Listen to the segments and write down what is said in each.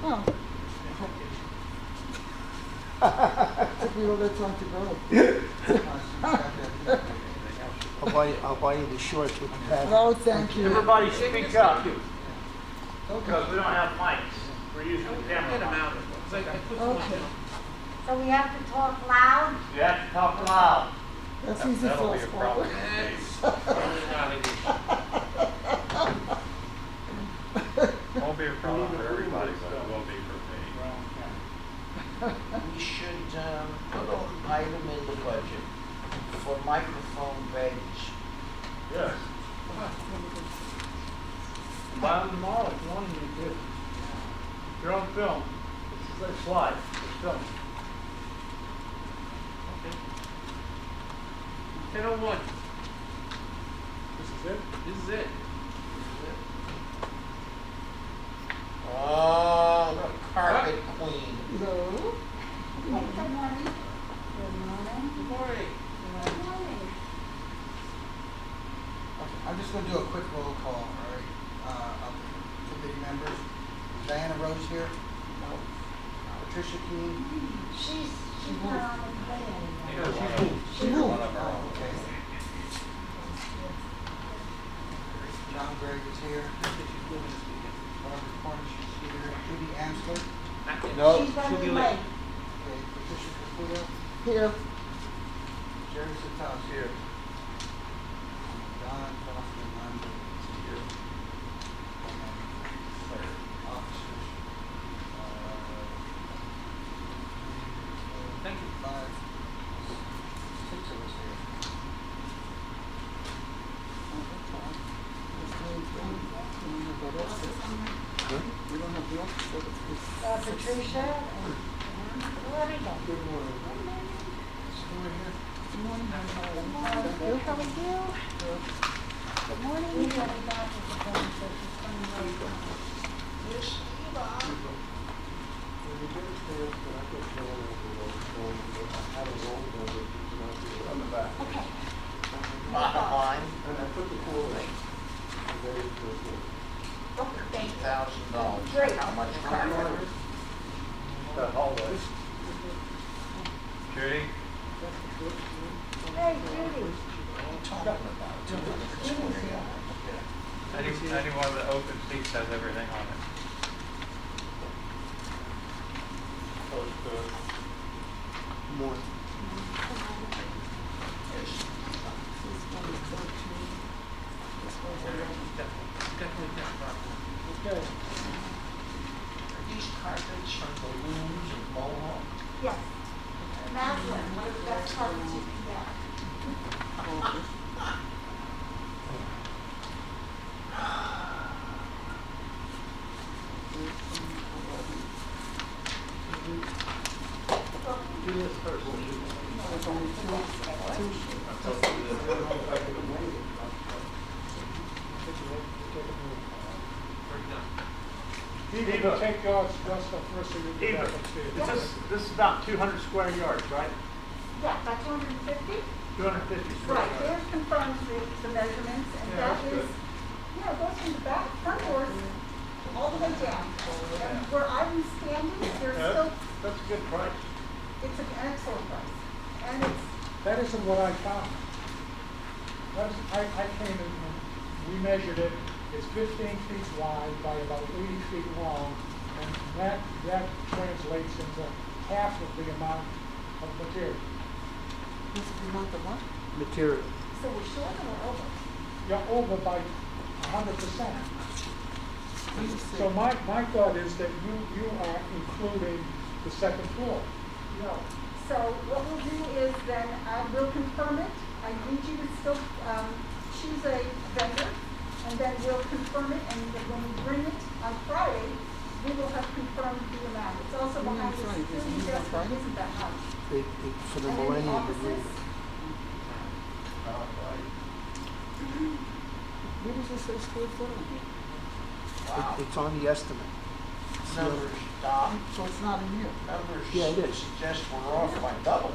Oh. Took me all that time to go. I'll buy you the shorts with the pad. No, thank you. Everybody speak up, because we don't have mics. We're using the camera. Okay. So we have to talk loud? You have to talk loud. That's easy for us. Paul. Won't be a problem for everybody, but it will be for me. We should put an item in the budget for microphone bags. Yes. Buy them tomorrow if you want to. If you're on film, it's live. It's film. 10:01. This is it? This is it. Oh, the carpet queen. No. Good morning. Good morning. Good morning. Good morning. Okay, I'm just gonna do a quick roll call, all right, of the committee members. Is Diana Rose here? No. Patricia Keene? She's not on the committee anymore. She moved. Oh, okay. John Gregg is here. Barbara Cornish is here. Judy Amsler. No, She's she'll running be late. Okay, Patricia Caputo. Here. Jerry Satas here. Don Foster Lambert is here. And officers. Thank you. 5, 6 of us here. We don't have the office. Patricia and where are you? Good morning. Stuart here. Good morning. Good morning. How are you? Good morning. We have a doctor's appointment, so she's coming right now. Okay. bottom line, Okay, thank you. $8,000. Great. How much carpet? The hallway. Judy? Hey, Judy. What are you talking about? Any one of the open seats has everything on it. More. Definitely Okay. Are these carpets from the looms and Mohawk? Yes. Madeline, one of the best carpets you can get. Take yours, Justin, first so you can Eva, back upstairs. this is about 200 square yards, right? Yeah, about 250? 250 square Right, yards. there's confirms the measurements, and Yeah, that that's is, good. you know, it goes from the back, front doors, all the way down. And where I'm standing, there's Yeah, still, that's a good price. it's an excellent price. And it's, That isn't what I found. I came in and we measured it, it's 15 feet wide by about 80 feet long, and that translates into half of the amount of material. This is the amount of what? Material. so we're short or we're over? You're over by 100%. So my thought is that you are including the second floor. No. So what we'll do is then, we'll confirm it. I need you to still, choose a vendor, and then we'll confirm it, and then when we bring it on Friday, we will have confirmed the amount. It's also You mean behind the Friday? security Isn't it desk, Friday? which isn't that much. For the And then the millennium offices, agreement. What does this say square foot on here? Wow. It's on the estimate. Numbers, Doc. So it's not in here. Numbers. Yeah, it is. Suggest we're off by double.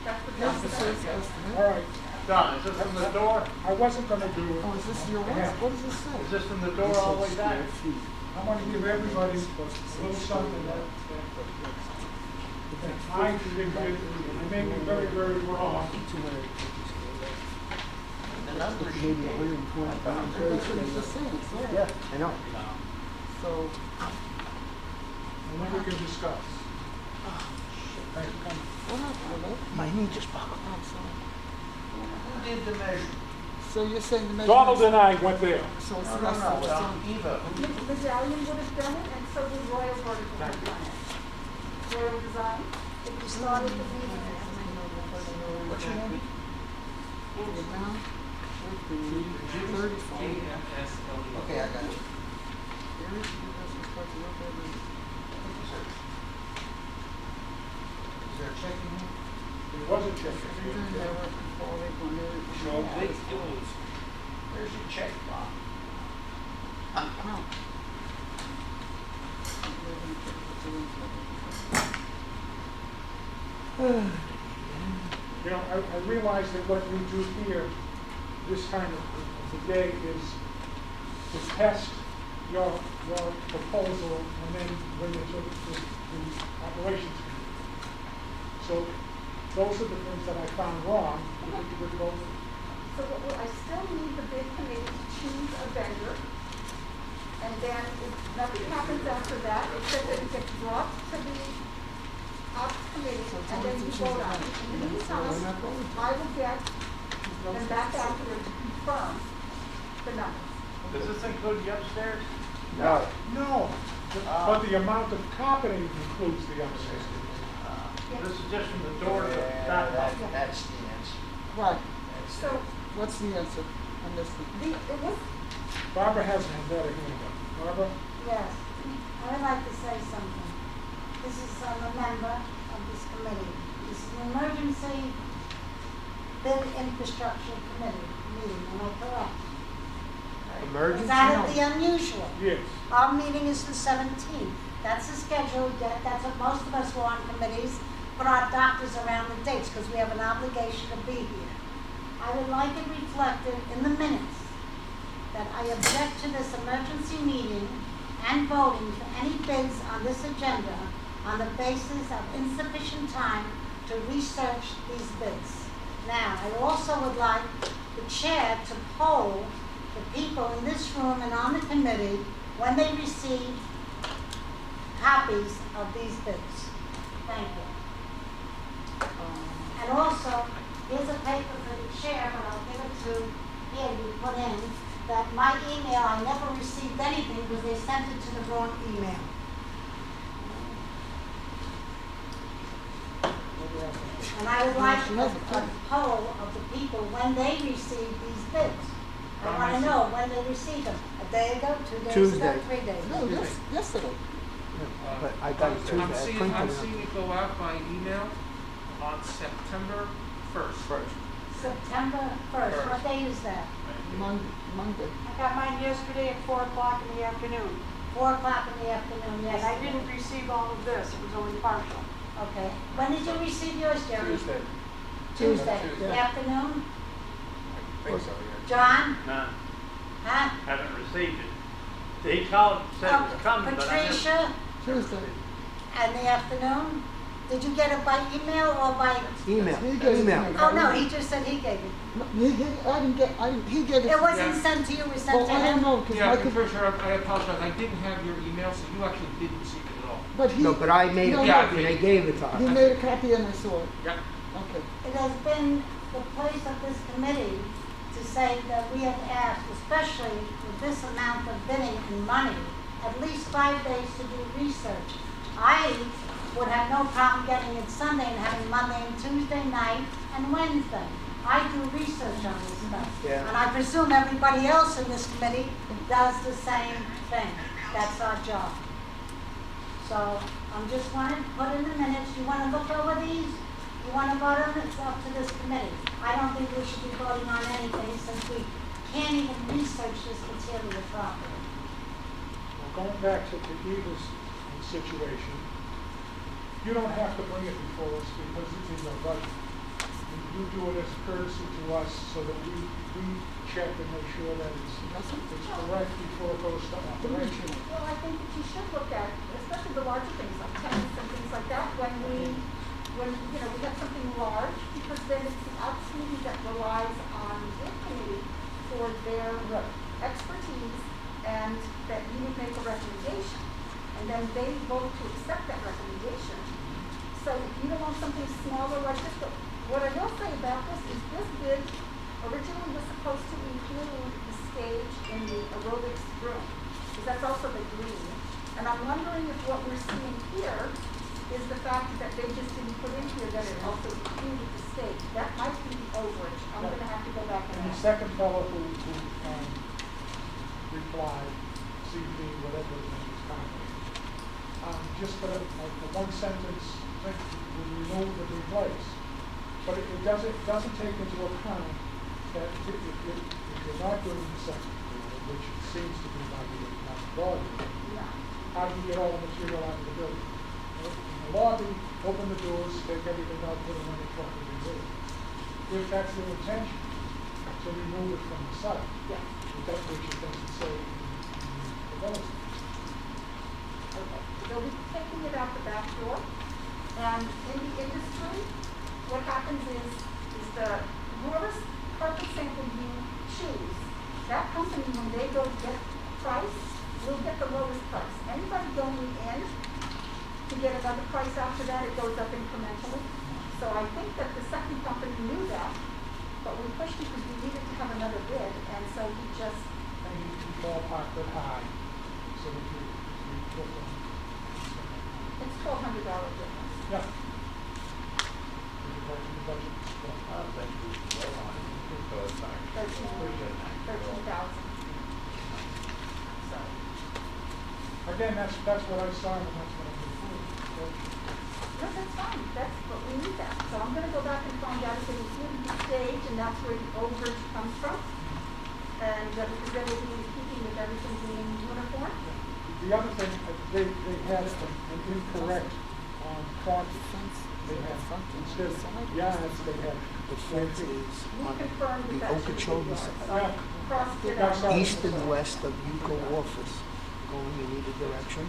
that's what Here's the that's sales about. estimate. All right, Don, is this from the door? I wasn't gonna do it. Oh, is this your what? Yeah. What does this say? Is this from the door all the way back? Square feet. I want to give everybody a little something that I think I may be very, very wrong. The numbers Maybe you gave, 120 I found pounds. That's what it's the same, so. Yeah, I know. So, And then we can discuss. Thanks for coming. what happened with it? My knee just buckled. I'm sorry. who did the measure? So you're saying the measurements? Donald and I went there. So it's No, less than what's on. Eva, who Medallion would have done it, and so would Royal Vertical would have done it. Royal Design, if you started the meeting. what's your name? The amount would be 35. JFSLE. Okay, I got you. There is, that's what's supposed to look at it. Is there a check in here? It was a check. Everything they were quality, when they were- Show big doings. Where's your check, Bob? No. You know, I realize that what you do here, this time of the day, is to test your proposal and then bring it to the operations committee. So those are the things that I found wrong with both. So I still need the bid committee to choose a vendor. And then if nothing happens after that, except that it gets brought to the ops committee, and then you vote on it. In the meantime, I will get them back after to confirm the numbers. Does this include the upstairs? No. No, but the amount of carpeting includes the upstairs. This is just from the door to the Yeah, back. that's the answer. Right, That's So what's the answer on this one? it was, Barbara has a better hand up. Barbara? Yes, I would like to say something. This is a member of this committee. This is an emergency bid infrastructure committee meeting, am I correct? Is that of the unusual? Yes. Our meeting is the 17th. That's the schedule, that's what most of us who are on committees, put our doctors around the dates because we have an obligation to be here. I would like it reflected in the minutes that I object to this emergency meeting and voting for any bids on this agenda on the basis of insufficient time to research these bids. Now, I also would like the chair to poll the people in this room and on the committee when they receive copies of these bids. Thank you. And also, here's a paper for the chair, but I'll give it to here to be put in, that my email, I never received anything because they sent it to the wrong email. And I would like a poll of the people when they receive these bids. I want to know when they receive them. A day ago, 2 days ago, Tuesday. 3 days ago. No, yesterday. But I got it Tuesday. I'm I seeing, printed I'm it. seeing it go out by email on September 1st. September 1st, what day is that? Monday. I got mine yesterday at 4 o'clock in the afternoon, 4 o'clock in the afternoon, yes. and I didn't receive all of this, it was only partial. Okay, when did you receive yours, Jerry? Tuesday. Tuesday, Tuesday. afternoon? I think so, yeah. John? None, Huh? haven't received it. He called, said it was coming, but I never. Patricia, Tuesday. in the afternoon? Did you get it by email or by? Email, He gave it to email. me. Oh, no, he just said he gave it. No, I didn't get, he gave it. It wasn't Yeah. sent to you, it was sent Well, to I don't him? know, because Yeah, I could, Patricia, I apologize, I didn't have your email, so you actually didn't receive it at all. but he. No, but I made a No, Yeah, copy and I gave it to He her. made a copy and I saw it. Yep. Okay. It has been the place of this committee to say that we have asked, especially with this amount of bidding and money, at least 5 days to do research. I would have no problem getting it Sunday and having Monday and Tuesday night and Wednesday. I do research on this stuff. Yeah. And I presume everybody else in this committee does the same thing. That's our job. So I'm just wanting to put in the minutes, you want to look over these? You want to vote on it? It's up to this committee. I don't think we should be voting on anything since we can't even research this material properly. Well, going back to Eva's situation, you don't have to bring it before us because it's in your budget. you do it as a courtesy to us so that we check and make sure that it's correct before it goes to operation. Well, I think that you should look at, especially the larger things like tennis and things like that, when you know, we have something large, because then it's the ops committee that relies on the committee for their expertise, and that you would make a recommendation, and then they vote to accept that recommendation. So if you don't want something smaller like this, but what I will say about this is this bid originally was supposed to include the stage in the aerobics room, because that's also the green. And I'm wondering if what we're seeing here is the fact that they just didn't put in here that it also included the stage. That might be the overage. I'm gonna have to go back and And the ask. second fellow who replied, CV, whatever his name is, Conway, just put a one sentence thing, we remove and replace. But it doesn't take into account that if you're not doing the second floor, which it seems to be not the broad, Yeah. how do you get all the material out of the building? In the lobby, open the doors, take everything out, put it on the truck and remove it. If that's the intention, to remove it from the site, Yeah. which it doesn't say in the proposal. Okay, they'll be taking it out the back door, and in the industry, what happens is the whoever's carpet sample you choose, that company, when they go get price, will get the lowest price. Anybody going in to get another price after that, it goes up incrementally. So I think that the second company knew that, but we pushed it because we needed to have another bid, and so he just, And you ballpark it high, so that you look on. it's $1,200 difference. Yeah. The budget is I think we should go on it. So it's not- 13,000. So, Again, that's what I saw and that's what I'm doing. no, that's fine, that's, but we need that. So I'm gonna go back and find out if it included the stage, and that's where the overage comes from. And, because then we'll be in keeping with everything being uniform. The other thing, they had an incorrect quantity. They had, instead of yards, they had The fence is We on confirmed the that that should be Okeechobee yours. side, Yeah. Crossed it That's out. all. east and west of Yuko office, going in either direction.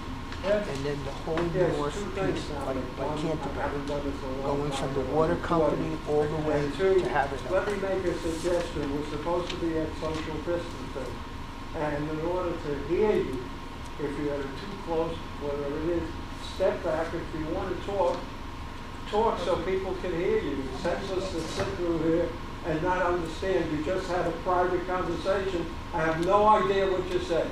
Yeah. And then the whole north piece by Canterbury, going from the water company all the way to Haverhill. Let me make a suggestion. We're supposed to be at social distancing. And in order to hear you, if you're too close, whatever it is, step back. If you want to talk so people can hear you. It's senseless to sit through here and not understand. You just had a private conversation. I have no idea what you said.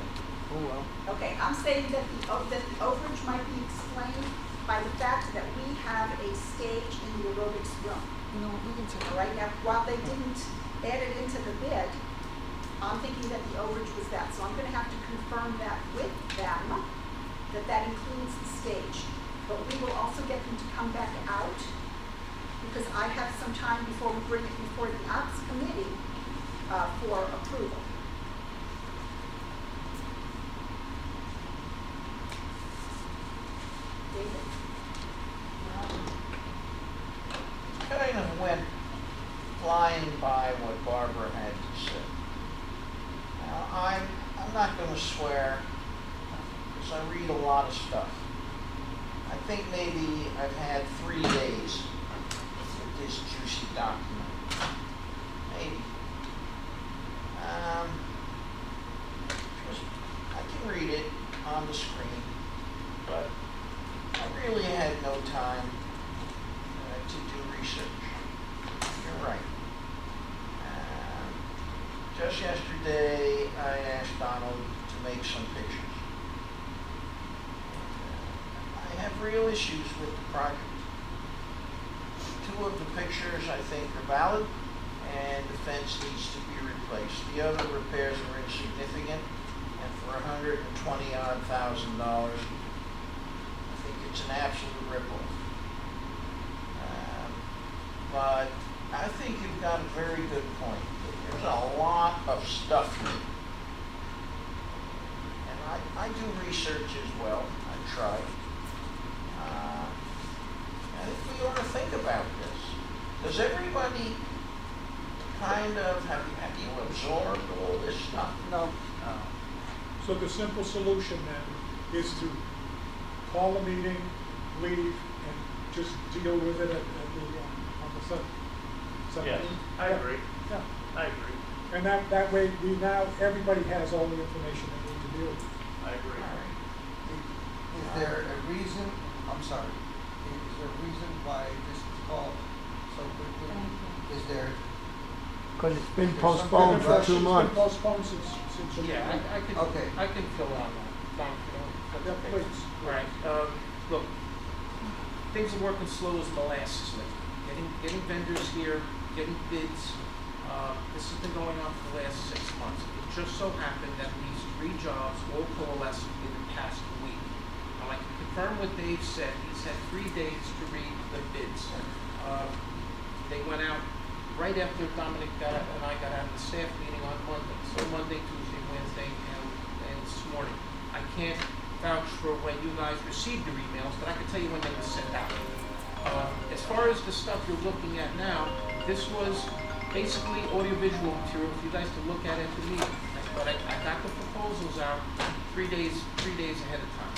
Oh, well. Okay, I'm saying that the overage might be explained by the fact that we have a stage in the aerobics room. You know, we can take All right, now, while they didn't add it into the bid, I'm thinking that the overage was that. So I'm gonna have to confirm that with them, that includes the stage. But we will also get them to come back out, because I have some time before we bring it before the ops committee, for approval. David? Kind of went flying by what Barbara had to say. Now, I'm not gonna swear, because I read a lot of stuff. I think maybe I've had 3 days with this juicy document. Maybe. I can read it on the screen, but I really had no time to do research. You're right. Just yesterday, I asked Donald to make some pictures. I have real issues with the project. 2 of the pictures I think are valid, and the fence needs to be replaced. The other repairs are insignificant, and for $120,000, I think it's an absolute ripoff. But I think you've got a very good point. There's a lot of stuff here. And I do research as well. I try. I think we ought to think about this. Does everybody kind of, have you absorbed all this stuff? No, So the simple solution then is to call a meeting, leave, and just deal with it on the 17th. Yes, I agree. Yeah, I agree. and that way, everybody has all the information they need to deal with. I agree. is there a reason, I'm sorry, is there a reason why this is called so quickly? Is there, Because it's been There's postponed for It's 2 been months. postponed since. Yeah, Okay. I can fill out that. Thank you. That's Yeah, okay. please. All right, look, things are working slow as molasses lately. Getting vendors here, getting bids, this has been going on for the last 6 months. It just so happened that these 3 jobs all coalesced in the past week. Now, I can confirm what Dave said. He's had 3 days to read the bids. They went out right after Dominic and I got out of the staff meeting on Monday. So Monday, Tuesday, Wednesday, and this morning. I can't vouch for when you guys received your emails, but I can tell you when they were sent out. As far as the stuff you're looking at now, this was basically audiovisual material for you guys to look at the meeting. But I got the proposals out 3 days ahead of time.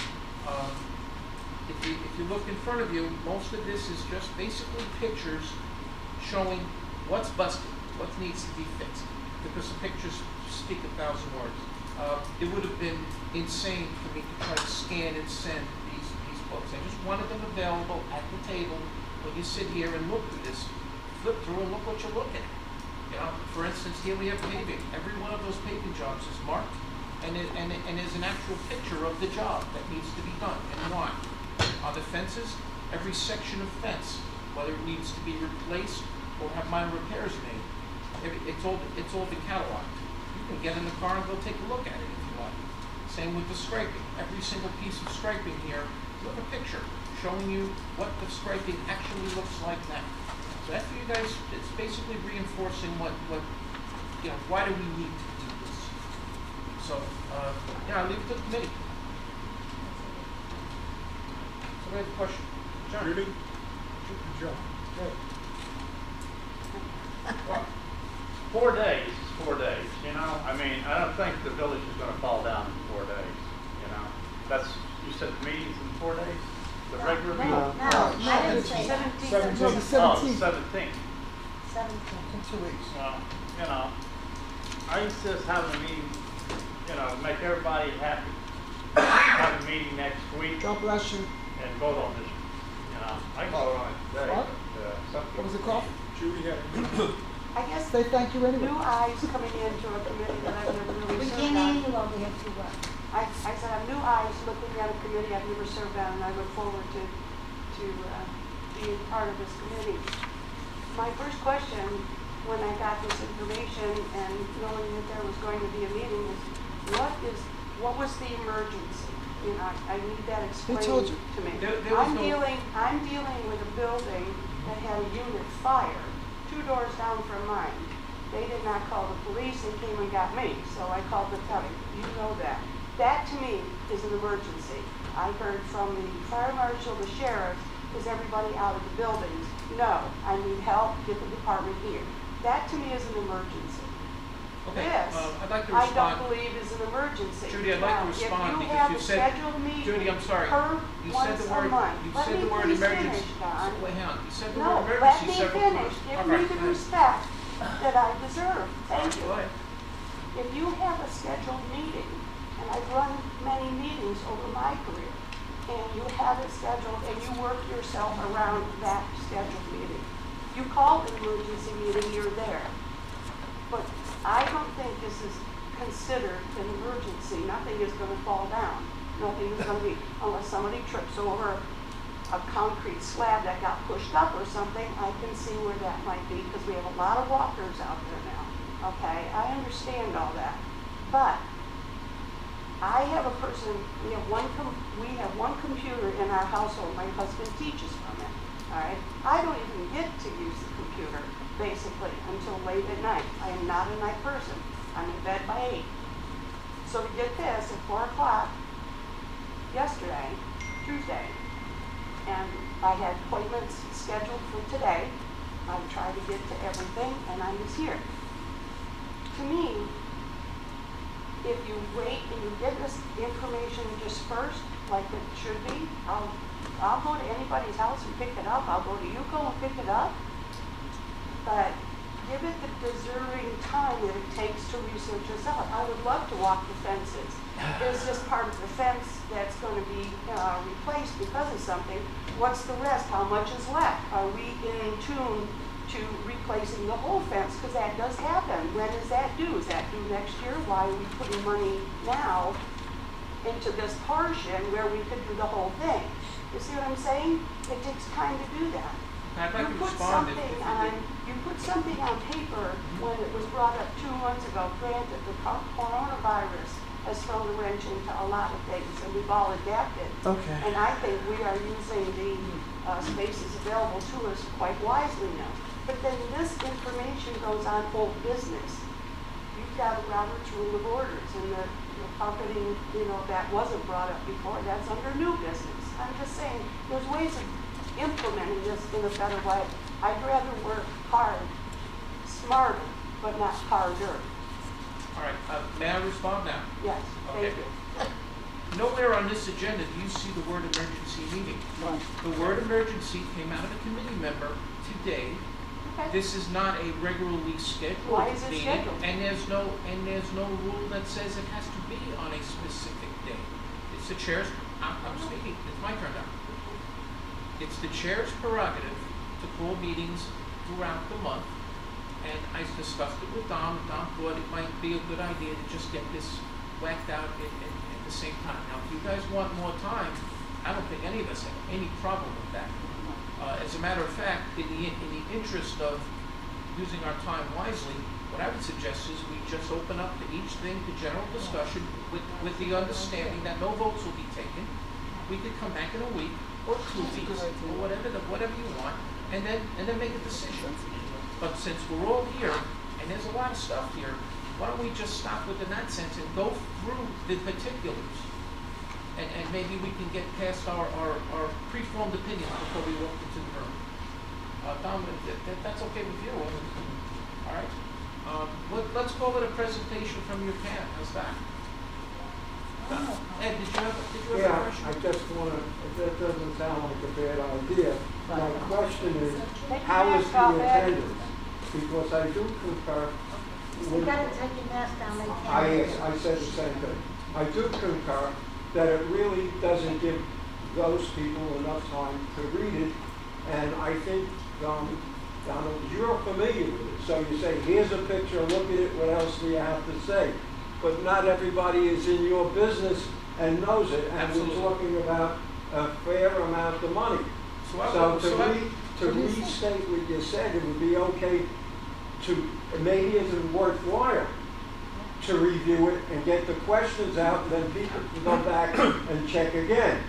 If you look in front of you, most of this is just basically pictures showing what's busted, what needs to be fixed, because the pictures speak 1,000 words. It would have been insane for me to try to scan and send these books. I just wanted them available at the table when you sit here and look through this, flip through and look what you're looking at. You know, for instance, here we have paving. Every one of those paving jobs is marked, and is an actual picture of the job that needs to be done and why. On the fences, every section of fence, whether it needs to be replaced or have minor repairs made, it's all been cataloged. You can get in the car and go take a look at it if you want. Same with the striping. Every single piece of striping here, look a picture showing you what the striping actually looks like now. So that for you guys, it's basically reinforcing what why do we need to do this? So I'll leave it to the committee. Somebody have a question? John? Judy? John, go. Well, 4 days is 4 days, you know? I mean, I don't think the village is gonna fall down in 4 days, you know? You said the meeting's in 4 days? The regular meeting? No, I didn't say that. 17th. No, the 17th. 17th. 17th. in 2 weeks? Well, you know, I insist having a meeting, make everybody happy. Have a meeting next week God bless you. and vote on this, I can vote on it today, What? but, something. What was it called? Judy had I guess Say thank you anyway. new eyes coming into a committee that I've never really We served can't on. hear you over here too well. I said I'm new eyes looking at a committee I've never served on, and I look forward to being part of this committee. My first question, when I got this information and knowing that there was going to be a meeting, is what was the emergency? I need that explained told you? to me. There was I'm no- dealing with a building that had a unit fire 2 doors down from mine. They did not call the police and came and got me, so I called the county. You know that. That to me is an emergency. I heard from the fire marshal, the sheriff, is everybody out of the buildings? No, I need help, get the department here. That to me is an emergency. Okay, This, I'd like to I respond. don't believe is an emergency. Judy, I'd like to Now, respond if you because have you a said- scheduled meeting Judy, I'm sorry. per You said once the a word, month. you Let said me the word please emergency. finish, Don. Wait, hang on. You said the No, word let emergency me several finish. times. Give All me right, the go ahead. respect that I deserve. Thank Go you. ahead. If you have a scheduled meeting, and I've run many meetings over my career, and you have it scheduled and you work yourself around that scheduled meeting. You call an emergency meeting, you're there. But I don't think this is considered an emergency. Nothing is gonna fall down. Nothing is gonna be, unless somebody trips over a concrete slab that got pushed up or something, I can see where that might be, because we have a lot of walkers out there now. Okay, I understand all that. But I have a person, we have one computer in our household. My husband teaches from it, all right? I don't even get to use the computer, basically, until late at night. I am not a night person. I'm in bed by 8. So to get this, at 4 o'clock yesterday, Tuesday, and I had appointments scheduled for today, I try to get to everything, and I was here. To me, if you wait and you get this information dispersed like it should be, I'll go to anybody's house and pick it up. I'll go to Yuko and pick it up. But give it the deserving time that it takes to research this out. I would love to walk the fences. There's just part of the fence that's going to be replaced because of something. What's the rest? How much is left? Are we in tune to replacing the whole fence? Because that does happen. When is that due? Is that due next year? Why are we putting money now into this portion where we could do the whole thing? You see what I'm saying? It takes time to do that. I'd like to You put respond if something you on, could. you put something on paper when it was brought up 2 months ago. Granted, the coronavirus has thrown a wrench into a lot of things, and we've all adapted. Okay. And I think we are using the spaces available to us quite wisely now. But then this information goes on old business. You've got Robert's Rule of Orders, and the company, that wasn't brought up before, that's under new business. I'm just saying, there's ways of implementing this in a better way. I'd rather work hard, smarter, but not harder. All right, may I respond now? Yes, Okay. thank you. Nowhere on this agenda do you see the word emergency meeting. The word emergency came out of a committee member today. Okay. This is not a regularly scheduled Why is it meeting, scheduled? and there's no rule that says it has to be on a specific day. It's the chair's. I'm speaking. It's my turn now. It's the chair's prerogative to call meetings throughout the month, and I discussed it with Dom. Dom thought it might be a good idea to just get this whacked out at the same time. Now, if you guys want more time, I don't think any of us have any problem with that. As a matter of fact, in the interest of using our time wisely, what I would suggest is we just open up to each thing to general discussion with the understanding that no votes will be taken. We could come back in a week or 2 weeks or whatever you want, and then make a decision. But since we're all here and there's a lot of stuff here, why don't we just stop with the nonsense and go through the particulars? And maybe we can get past our preformed opinions before we walk into the room. Tom, that's okay with you? All right. Let's call it a presentation from your camp. How's that? Ed, did you have a Yeah, question? I just wanna, that doesn't sound like a bad idea. My question is, Take how your is mask off, the Ed. attendance? Because I do concur. You gotta take your mask down, they can't. I said the same thing. I do concur that it really doesn't give those people enough time to read it. And I think, Donald, you're familiar with it. So you say, here's a picture, look at it, what else do you have to say? But not everybody is in your business and knows it. And Absolutely. we're talking about a fair amount of money. To restate what you said, it would be okay to, maybe it's worthwhile to review it and get the questions out, and then people can go back and check again.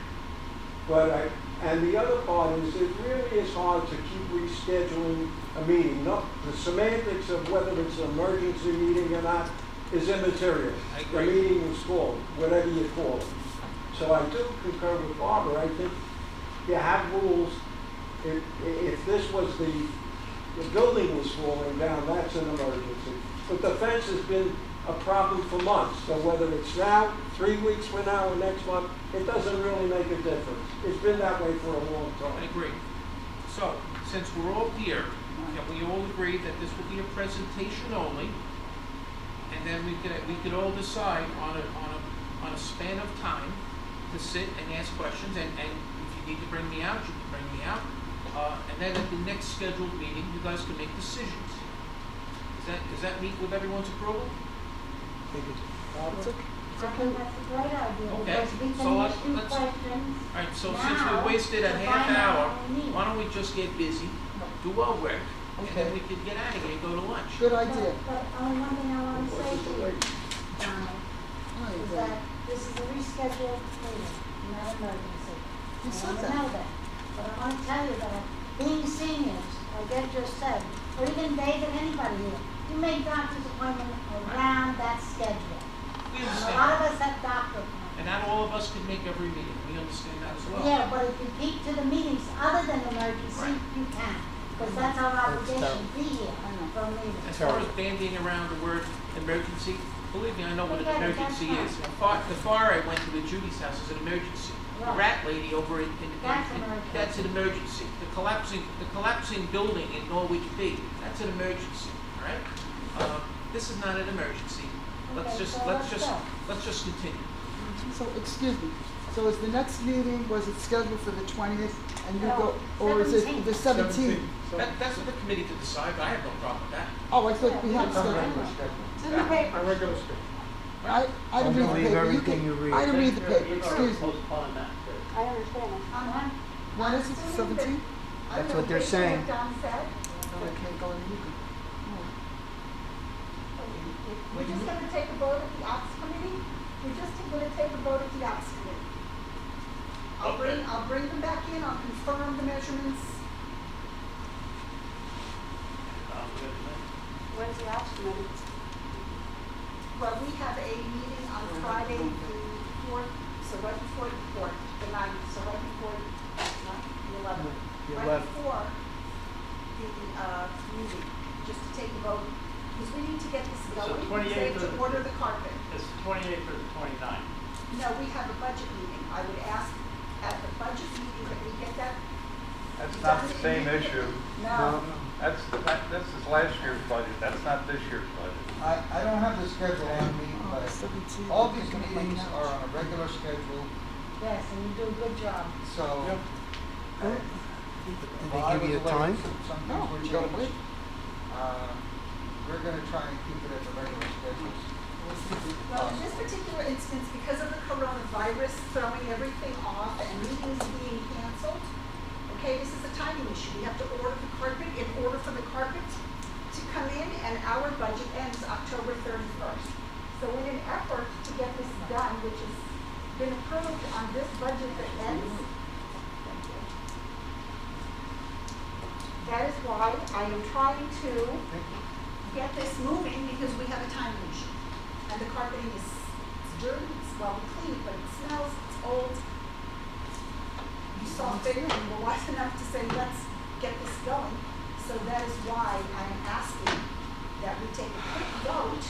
But and the other part is, it really is hard to keep rescheduling a meeting. No, the semantics of whether it's an emergency meeting or not is immaterial. I The agree. meeting was called, whatever you call it. So I do concur with Barbara. I think you have rules. If this was the building was falling down, that's an emergency. But the fence has been a problem for months. So whether it's now, 3 weeks from now, or next month, it doesn't really make a difference. It's been that way for a long I time. agree. So, since we're all here, can we all agree that this will be a presentation only? And then we could all decide on a span of time to sit and ask questions, and if you need to bring me out, you can bring me out. And then at the next scheduled meeting, you guys can make decisions. Does that meet with everyone's approval? I think that's a great idea, Okay, because we so can let's- ask you let's- questions. All right, so since now we wasted a to half find out hour, what we need. why don't we just get busy, do our work, and then Okay. we could get out of here and go to lunch. Good idea. But only one thing I want to say to you, Donald, is that this is a rescheduled meeting, not emergency. You I said want to that. know that. But I want to tell you that being seniors, like Ed just said, or even David, anybody here, you make doctor's appointment around that schedule. We And a understand. lot of us have doctor appointments. And not all of us can make every meeting, we understand that as well. Yeah, but if you keep to the meetings other than emergency, Right. you can. because that's our obligation, terrible. be here for a meeting. As far as bandying around the word emergency, believe me, I know what an Yeah, emergency that's is. fine. The fire I went to with Judy's house is an emergency. The Right. rat lady over That's an emergency. that's an emergency. The collapsing building in Norwich B, that's an emergency, all right? This is not an emergency. Okay, so let's go. Let's just continue. So, excuse me, so is the next meeting, was it scheduled for the 20th, and you No, go, or is it 17th. the 17th? That's for the committee to decide, I have no problem with that. Oh, I thought we had Yeah. scheduled. It's in the paper. A regular schedule. I didn't read the Believe paper. everything you read. I didn't read the paper, You are excuse me. postponing that, too. I understand it. When is it, 17th? That's what they're saying. Don said, Oh, I can't go in the meeting. we're just gonna take a vote at the Ops Committee, we're just gonna take a vote at the Ops Committee. Okay. I'll bring them back in, I'll confirm the measurements. Sounds good to me. When's the ops committee? Well, we have a meeting on Friday, the 4th, so right before the 4th, the 9th, so right before, not the 11th. The Right 11th. before the meeting, just to take a vote, because we need to get this So going, we 28th have to or- order the carpet. It's the 28th or the 29th. No, we have a budget meeting, I would ask at the budget meeting that we get that. That's not the same issue. No, That's, this is last year's budget, that's not this year's budget. I don't have the schedule on me, Oh, but 17th. all I'm these picking up my meetings couch. are on a regular schedule, Yes, and you do a good job. so. Did Well, they I give was you a away, time? some No, things were you gotta changed. wait. We're gonna try and keep it at the regular schedules. well, in this particular instance, because of the coronavirus throwing everything off and meetings being canceled, okay, this is a timing issue, we have to order the carpet, in order for the carpet to come in, and our budget ends October 31st. So in an effort to get this done, which has been approved on this budget that ends, that is why I am trying to get this moving, because we have a timing issue. And the carpeting is, it's dirty, it's well clean, but it smells, it's old. You saw fit, and you were wise enough to say, let's get this going. So that is why I'm asking that we take a quick vote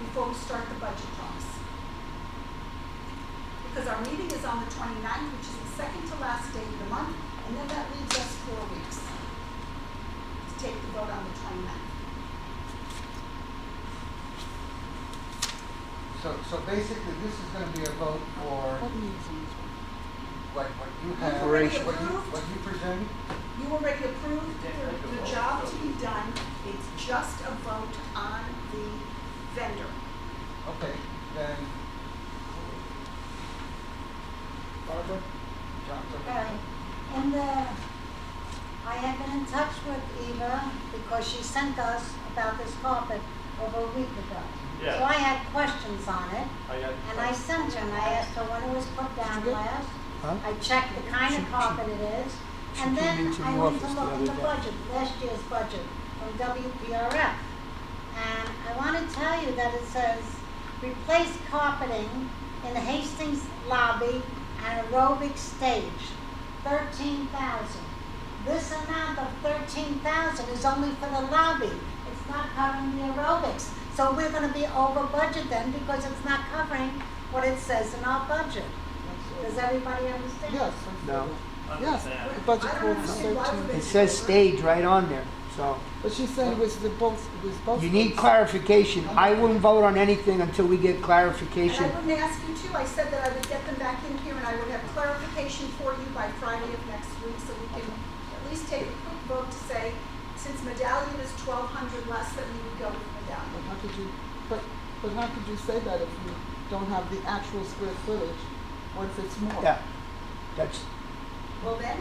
before we start the budget talks. Because our meeting is on the 29th, which is the second to last day of the month, and then that leaves us 4 weeks to take the vote on the 29th. So basically, this is gonna be a vote for What meeting is on this one? what you have, Operation. what you presented. You already approved the job to be done, it's just a vote on the vendor. Okay, then, Barbara? John's Okay, and I have been in touch with Eva because she sent us about this carpet over a week ago. Yeah. So I had questions on it, I got. and I sent her, and I asked her when it was put down last. Huh? I checked the kind of carpet it is, she and came then into I the went to office the look at other the day. budget, last year's budget from WPRF. And I want to tell you that it says, replace carpeting in the Hastings lobby and aerobic stage, 13,000. This amount of 13,000 is only for the lobby. It's not covering the aerobics. So we're gonna be over budget then because it's not covering what it says in our budget. Does everybody understand? Yes, No. yes, Understand. the budget I don't called for understand why 13. would It says stage right on there, so. But she said it was both. You need dates. clarification. I wouldn't vote on anything until we get And I clarification. wouldn't ask you to, I said that I would get them back in here and I would have clarification for you by Friday of next week, so we can at least take a quick vote to say, since Medallion is 1,200 less, that we would go with But Medallion. how could you, but how could you say that if you don't have the actual square footage? What if it's more? Yeah, that's, Well then,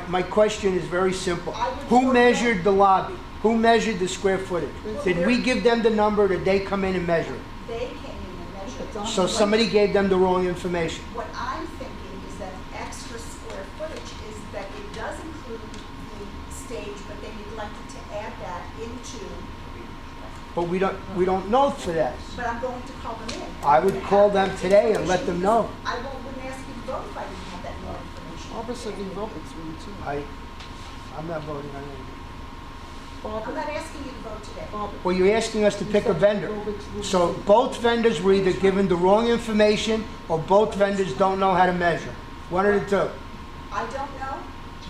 my question is very simple. I would Who vote measured the lobby? Who measured the square footage? Did we give them the number, or did they come in and measure it? they came in and measured It's it. on So somebody gave them the wrong information. What I'm thinking is that extra square footage is that it does include the stage, but they neglected to add that into, But we don't know for that. but I'm going to call them in. I would call them today and let them know. I wouldn't ask you to vote if I didn't have that new information. Barbara said the aerobics room too. I'm not voting on anything. I'm Barbara, not asking you to vote today. Barbara. Well, you're asking us to pick a vendor. So both vendors were either given the wrong information or both vendors don't know how to measure. One of the two. I don't know.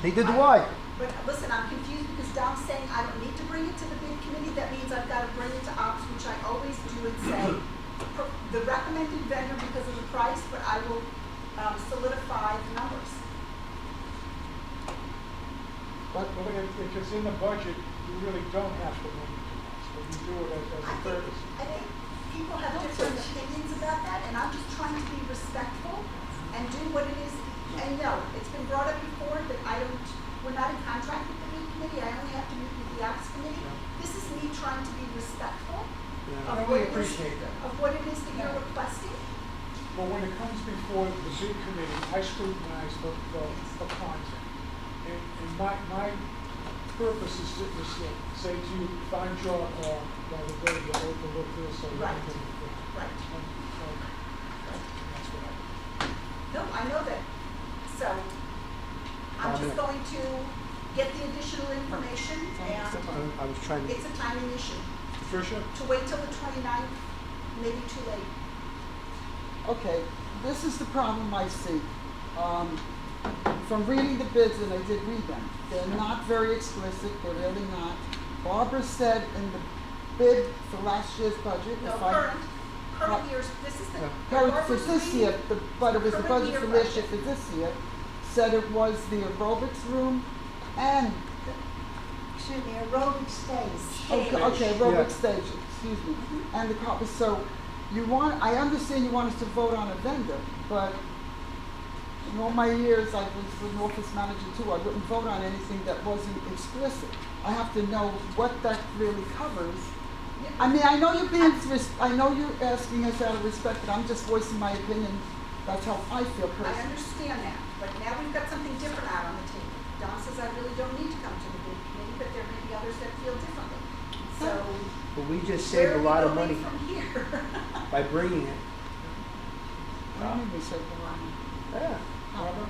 Neither do I. But listen, I'm confused because Dom's saying I don't need to bring it to the bid committee. That means I've got to bring it to ops, which I always do and say the recommended vendor because of the price, but I will solidify the numbers. But if it's in the budget, you really don't have to bring it to us, but you do it as a courtesy. I think people have different opinions about that, and I'm just trying to be respectful and do what it is. And no, it's been brought up before that we're not in contract with the bid committee. I only have to meet with the ops committee. This is me trying to be respectful of And what we it is, appreciate that. of what it is that you're requesting. But when it comes before the bid committee, I scrutinize the content. And my purpose is to say to you, find your, by the way, you overlook this or Right. anything like that. Right. And that's what I. No, I know that. So I'm just going to get the additional information and I was trying to. it's a timing issue. Tricia? To wait till the 29th, maybe too late. Okay, this is the problem I see. From reading the bids, and I did read them, they're not very explicit, they're really not. Barbara said in the bid for last year's budget, No, if I. current years, this is the. Current for Barbara's this reading year, but it was the current budget year for last year budget. for this year, said it was the aerobics room and, Excuse me, aerobic stays. okay, aerobics stage, excuse me, and the carpet, so I understand you want us to vote on a vendor, but in all my years, I was an office manager too, I wouldn't vote on anything that wasn't explicit. I have to know what that really covers. I mean, I know I know you're asking us out of respect, but I'm just voicing my opinion. That's how I feel I personally. understand that, but now we've got something different out on the table. Don says I really don't need to come to the bid committee, but there may be others that feel differently. So But we just where saved are a we lot of going money from here? by bringing it. I mean, we said the line. Yeah. Barbara?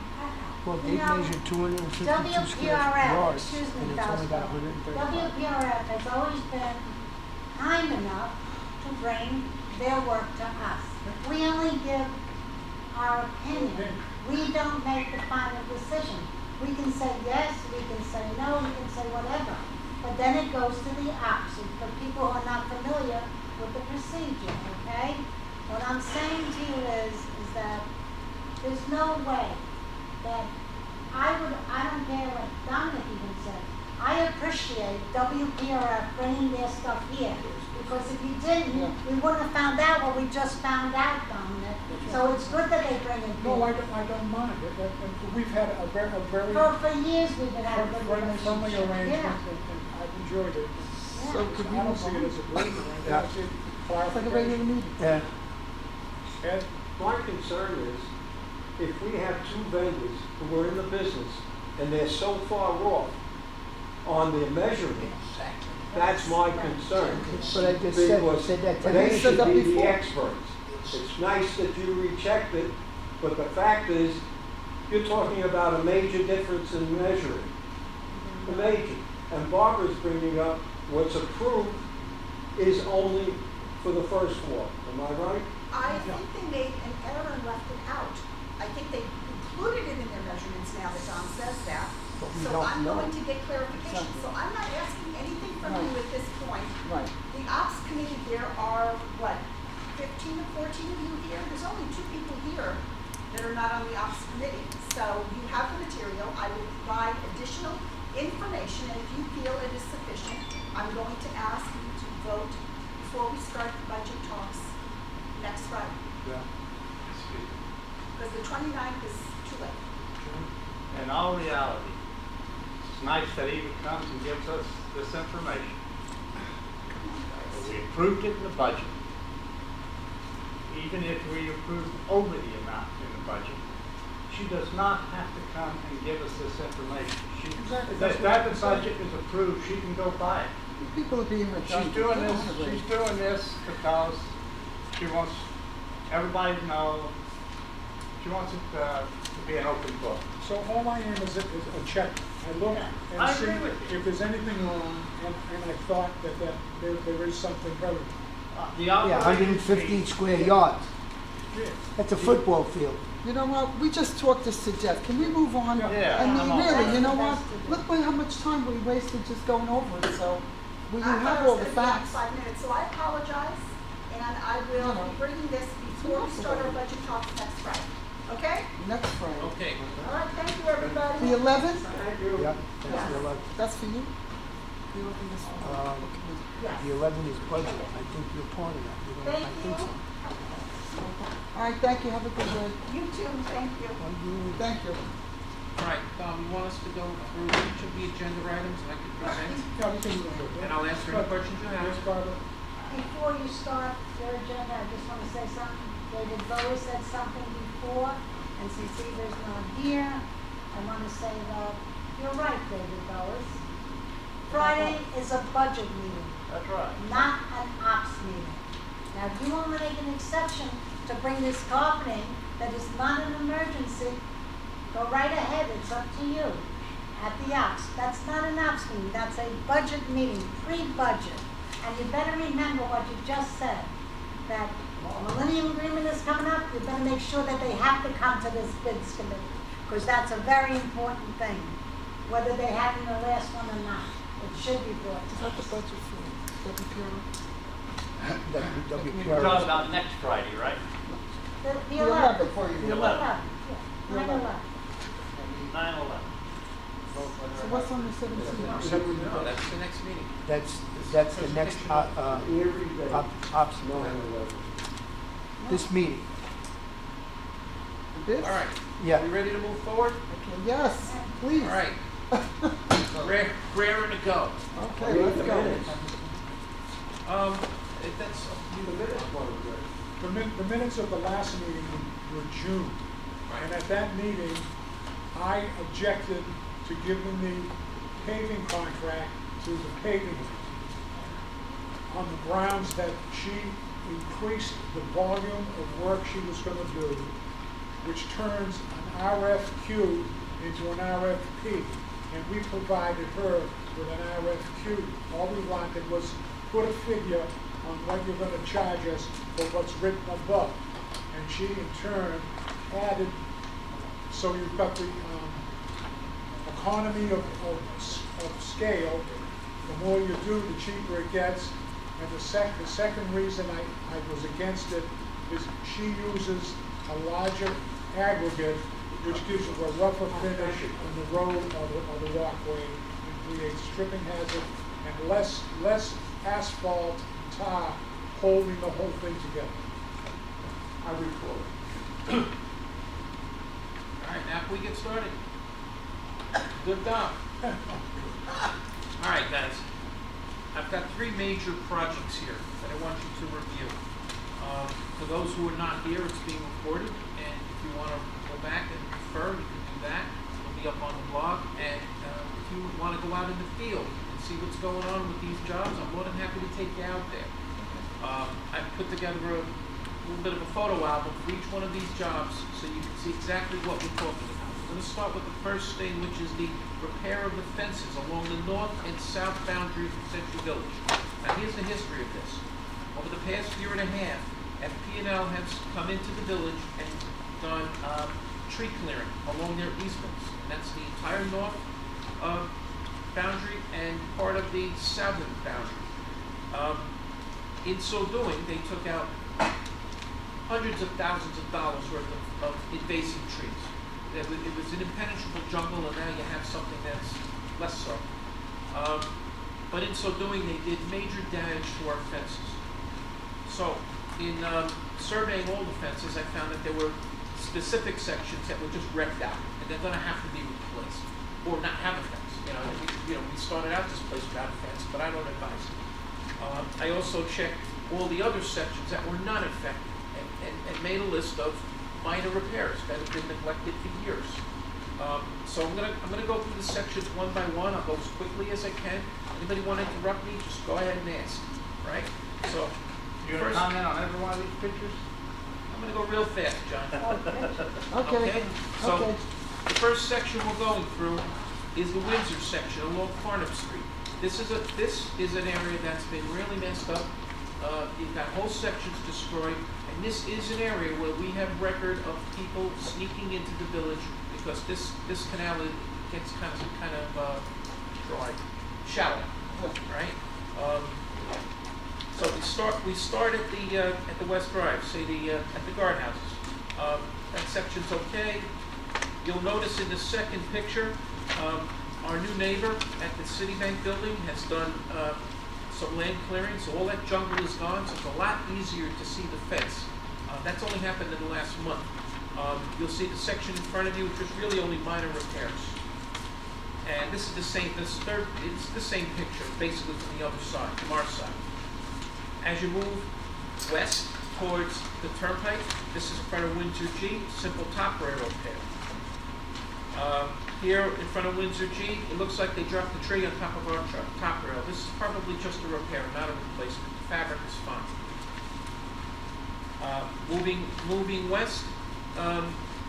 Well, they You know, measured 252 square WPRF, yards, excuse me, and it's only got Fausto. 135. WPRF has always been kind enough to bring their work to us. We only give our opinion. We don't make the final decision. We can say yes, we can say no, we can say whatever. But then it goes to the ops, and for people who are not familiar with the procedure, okay? What I'm saying to you is that there's no way that I don't care what Dominic even said. I appreciate WPRF bringing their stuff here, because if you didn't, we wouldn't have found out what we just found out, Dominic. So it's good that they bring it No, here. I don't mind. We've had a very For years we've been having a good friendly relationship. arrangement, Yeah. and I've enjoyed it. So could we I don't move see it on? as a burden, I Yeah. see it It's like a regular clarification. meeting. Yeah. Ed? My concern is, if we have two vendors who are in the business and they're so far off on their measurement, that's my concern. That's what I just said. I said that 10 They minutes should ago. be the experts. It's nice that you rechecked it, but the fact is, you're talking about a major difference in measuring. A major. And Barbara's bringing up what's approved is only for the first floor. Am I right? I think they made an error and left it out. I think they included it in their measurements now that Don says that. But we So don't I'm know. going to get clarification. Exactly. So I'm not asking anything from you Right. at this point. Right. The ops committee, there are, what, 15 or 14 of you here? There's only 2 people here that are not on the ops committee. So you have the material. I will provide additional information, and if you feel it is sufficient, I'm going to ask you to vote before we start the budget talks next Friday. Yeah. Because the 29th is too late. In all reality, it's nice that Eva comes and gives us this information. But we approved it in the budget. Even if we approved over the amount in the budget, she does not have to come and give us this information. Exactly. If that the budget is approved, she can go buy it. People are being redundant. She's doing They this, don't wanna she's wait. doing this because she wants everybody to know, she wants it to be an open book. So all I am is a check. I look I and see agree with you. if there's anything wrong, and I thought that there is something very, The Yeah, operating 115 fee- square yards. yeah. That's a football field. You know what, we just talked this to Jeff, can we move on? Yeah, I mean, I'm all really, right. you know what, look how much time we wasted just going over it, so, we have all the facts. 5 minutes, so I apologize, and I will be bringing this before we start our budget talks next Friday, okay? Next Friday. Okay. All right, thank you, everybody. The 11th, Yep, that's the 11th. that's for you? The 11th is for you. Um, Yes. The 11th is budget. I think you're part of that. You don't- Thank I think you. so. All right, thank you, have a good day. You too, thank you. Thank you. All right, you want us to go through each of the agenda items and I can present? Yeah, we can move it. And I'll answer any questions you have. Yes, Barbara? Before you start your agenda, I just want to say something. David Bowie said something before, and Cecilia's not here. I want to say that you're right, David Bowie. Friday is a budget meeting, That's right. not an ops meeting. Now, if you want to make an exception to bring this carpeting that is not an emergency, go right ahead, it's up to you. At the ops, that's not an ops meeting, that's a budget meeting, pre-budget. And you better remember what you just said, that Millennium Agreement is coming up, you better make sure that they have to come to this bids committee, because that's a very important thing, whether they had in the last one or not. It should be brought Is to that the us. budget for WPRO? WPRO. We're talking about next Friday, right? The The 11th. 11th. The 11th. 11th, yeah, 9/11. 9/11. So what's on the 17th? No, that's the next meeting. That's the next, Every day. ops, 9/11. this meeting. This? All right, Yeah. we ready to move forward? Okay, yes, please. All right. Raring to go. Okay, let's go. That's, The minutes weren't good. The minutes of the last meeting were June. And at that meeting, I objected to giving the paving contract to the paving on the grounds that she increased the volume of work she was gonna do, which turns an RFQ into an RFP. And we provided her with an RFQ. All we wanted was put a figure on what you're gonna charge us for what's written above. And she in turn added, so you've got the economy of scale. The more you do, the cheaper it gets. And the second reason I was against it is she uses a larger aggregate, which gives you a rougher finish on the road or the walkway, and creates tripping hazard and less asphalt and tar holding the whole thing together. I recall. all right, now can we get started? Good job. All right, guys. I've got 3 major projects here that I want you to review. For those who are not here, it's being recorded, and if you want to go back and refer, you can do that. It'll be up on the blog. And if you want to go out in the field and see what's going on with these jobs, I'm more than happy to take you out there. I've put together a little bit of a photo album for each one of these jobs so you can see exactly what we're talking about. We're going to start with the first thing, which is the repair of the fences along the north and south boundaries of Century Village. Now, here's the history of this. Over the past year and a half, FP&L has come into the village and done tree clearing along their easements. And that's the entire north boundary and part of the southern boundary. In so doing, they took out hundreds of thousands of dollars worth of invasive trees. It was an impenetrable jungle, and now you have something that's less so. But in so doing, they did major damage to our fences. So, in surveying all the fences, I found that there were specific sections that were just wrecked out, and they're going to have to be replaced, or not have a fence. We started out this place without a fence, but I don't advise it. I also checked all the other sections that were not affected, and made a list of minor repairs that have been neglected for years. So I'm gonna go through the sections one by one. I'll go as quickly as I can. Anybody want to interrupt me? Just go ahead and ask. Right? So You gonna first, comment on every one of these pictures? I'm gonna go real fast, John. Okay, So okay. the the first section we're going through is the Windsor section along Farnham Street. This is an area that's been really messed up. You've got whole sections destroyed, and this is an area where we have record of people sneaking into the village because this canal gets kind of dry, shallow, right? So we start at the West Drive, say at the guardhouses. That section's okay. You'll notice in the second picture, our new neighbor at the Citibank building has done some land clearing, so all that jungle is gone, so it's a lot easier to see the fence. That's only happened in the last month. You'll see the section in front of you, which is really only minor repairs. And this is the same, it's the same picture, basically from the other side, from our side. As you move west towards the turnpike, this is in front of Windsor G, simple top rail repair. Here in front of Windsor G, it looks like they dropped the tree on top of our top rail. This is probably just a repair, not a replacement. The fabric is fine. Moving west,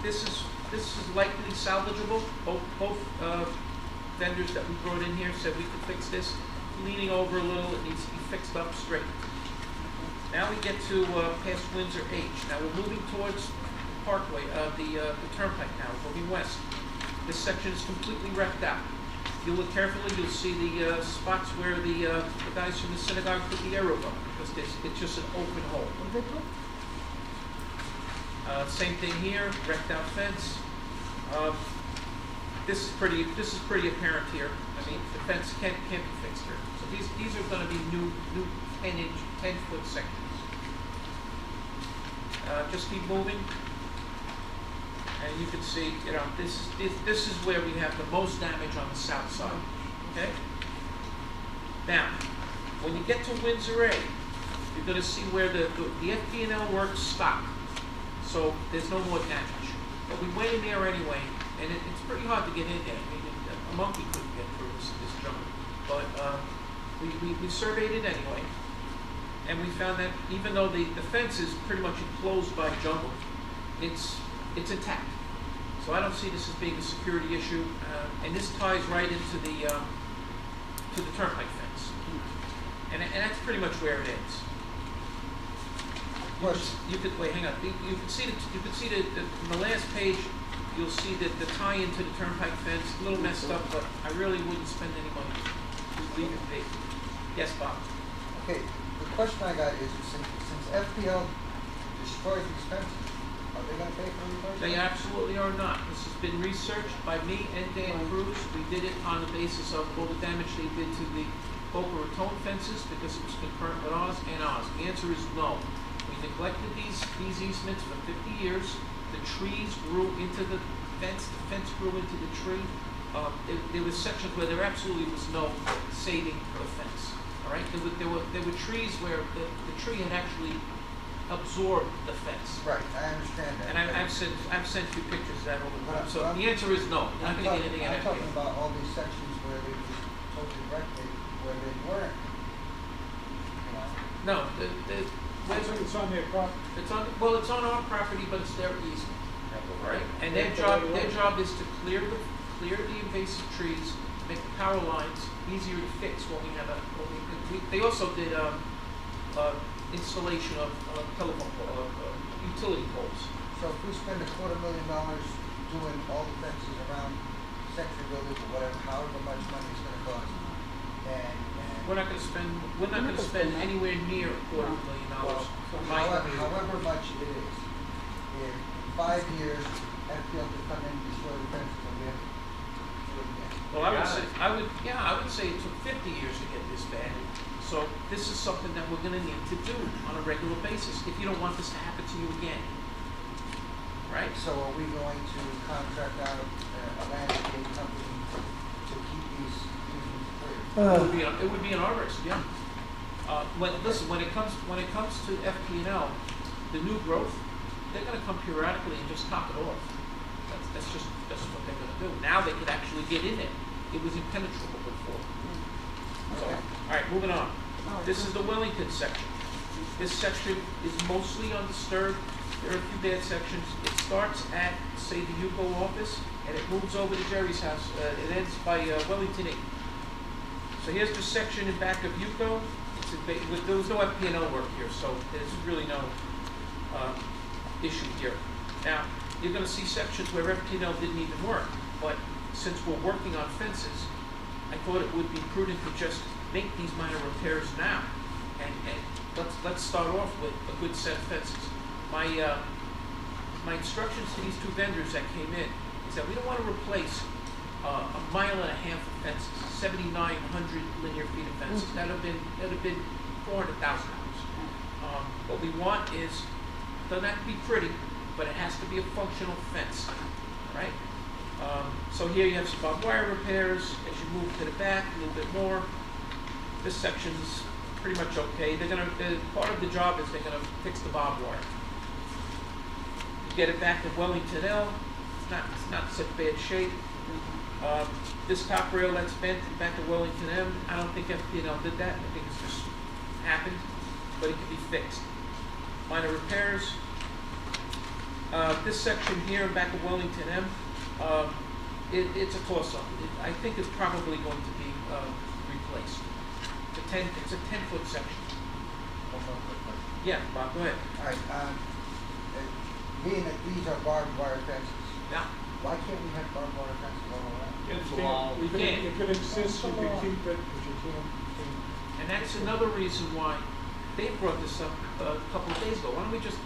this is likely salvageable. Both vendors that we brought in here said we could fix this. Leaning over a little, it needs to be fixed up straight. Now we get to past Windsor H. Now we're moving towards the Parkway, the turnpike now. We're moving west. This section is completely wrecked out. If you look carefully, you'll see the spots where the guys from the synagogue put the arrow gun, because it's just an open hole. Same thing here, wrecked out fence. This is pretty apparent here. I mean, the fence can't be fixed here. So these are going to be new 10-foot sections. Just keep moving. And you can see, you know, this is where we have the most damage on the south side. Okay. Now, when you get to Windsor A, you're going to see where the FP&L work stopped. So there's no more damage. But we went in there anyway, and it's pretty hard to get in there. I mean, a monkey couldn't get through this jungle. But we surveyed it anyway, and we found that even though the fence is pretty much enclosed by jungle, it's intact. So I don't see this as being a security issue, and this ties right into the to the turnpike fence, and that's pretty much where it ends. You could wait. Hang on. You can see on the last page. You'll see that the tie into the turnpike fence a little messed up, but I really wouldn't spend any money. Just leave it be. Yes, Bob. Okay, the question I got is, since FPL destroyed these fences, are they gonna pay for repairs? They absolutely are not. This has been researched by me and Dan Cruz. We did it on the basis of all the damage they did to the Boca Raton fences because it was concurrent with ours and ours. The answer is no. We neglected these easements for 50 years. The trees grew into the fence grew into the tree. There were sections where there absolutely was no saving for the fence. All right, there were trees where the tree had actually absorbed the fence. Right, I understand that. And I've sent you pictures of that over the time. So the answer is no. You're not going to get anything out of it. I'm talking about all these sections where they were totally wrecked, where they weren't. You know. No, It's on their property. it's on our property, but it's their easement, right? And their job is to clear the invasive trees, make the power lines easier to fix when we have they also did installation of telephone utility poles. So if we spend $250,000 doing all the fences around Century Village or whatever, however much money it's gonna cost, and we're not going to spend anywhere near $250,000. However much it is, in 5 years, FPL could come in and destroy the fences and we have to do it again. Well, I would say it took 50 years to get this bad. So this is something that we're going to need to do on a regular basis if you don't want this to happen to you again. Right? So are we going to contract out a landscape company to keep these clear? It would be an arborist, yeah. When it comes to FP&L, the new growth, they're going to come periodically and just top it off. That's what they're going to do. Now they could actually get in it. It was impenetrable before. So, all right, moving on. This is the Wellington section. This section is mostly undisturbed. There are a few bad sections. It starts at, say, the UCO office, and it moves over to Jerry's house. It ends by Wellington 8. So here's the section in back of Yuko. There was no FP&O work here, so there's really no issue here. Now, you're going to see sections where FP&O didn't even work, but since we're working on fences, I thought it would be prudent to just make these minor repairs now, and let's start off with a good set of fences. My instructions to these two vendors that came in is that we don't want to replace a mile and a half of fences, 7,900 linear feet of fences. That'd have been $400,000. What we want is, doesn't have to be pretty, but it has to be a functional fence, right? So here you have some barbed wire repairs. As you move to the back a little bit more, this section's pretty much okay. Part of the job is they're gonna fix the barbed wire. You get it back to Wellington L. It's not such bad shape. This top rail that's bent back to Wellington M. I don't think FP&L did that. I think it's just happened, but it can be fixed. Minor repairs. This section here back of Wellington M. It's a toss-up. I think it's probably going to be replaced. It's a 10-foot section. One more quick question. Yeah, Bob, go ahead. All right, being that these are barbed wire fences, Yeah. why can't we have barbed wire fences all around? It's allowed. You can't. can, you can insist you can keep it, but you can't. And that's another reason why they brought this up a couple of days ago. Why don't we just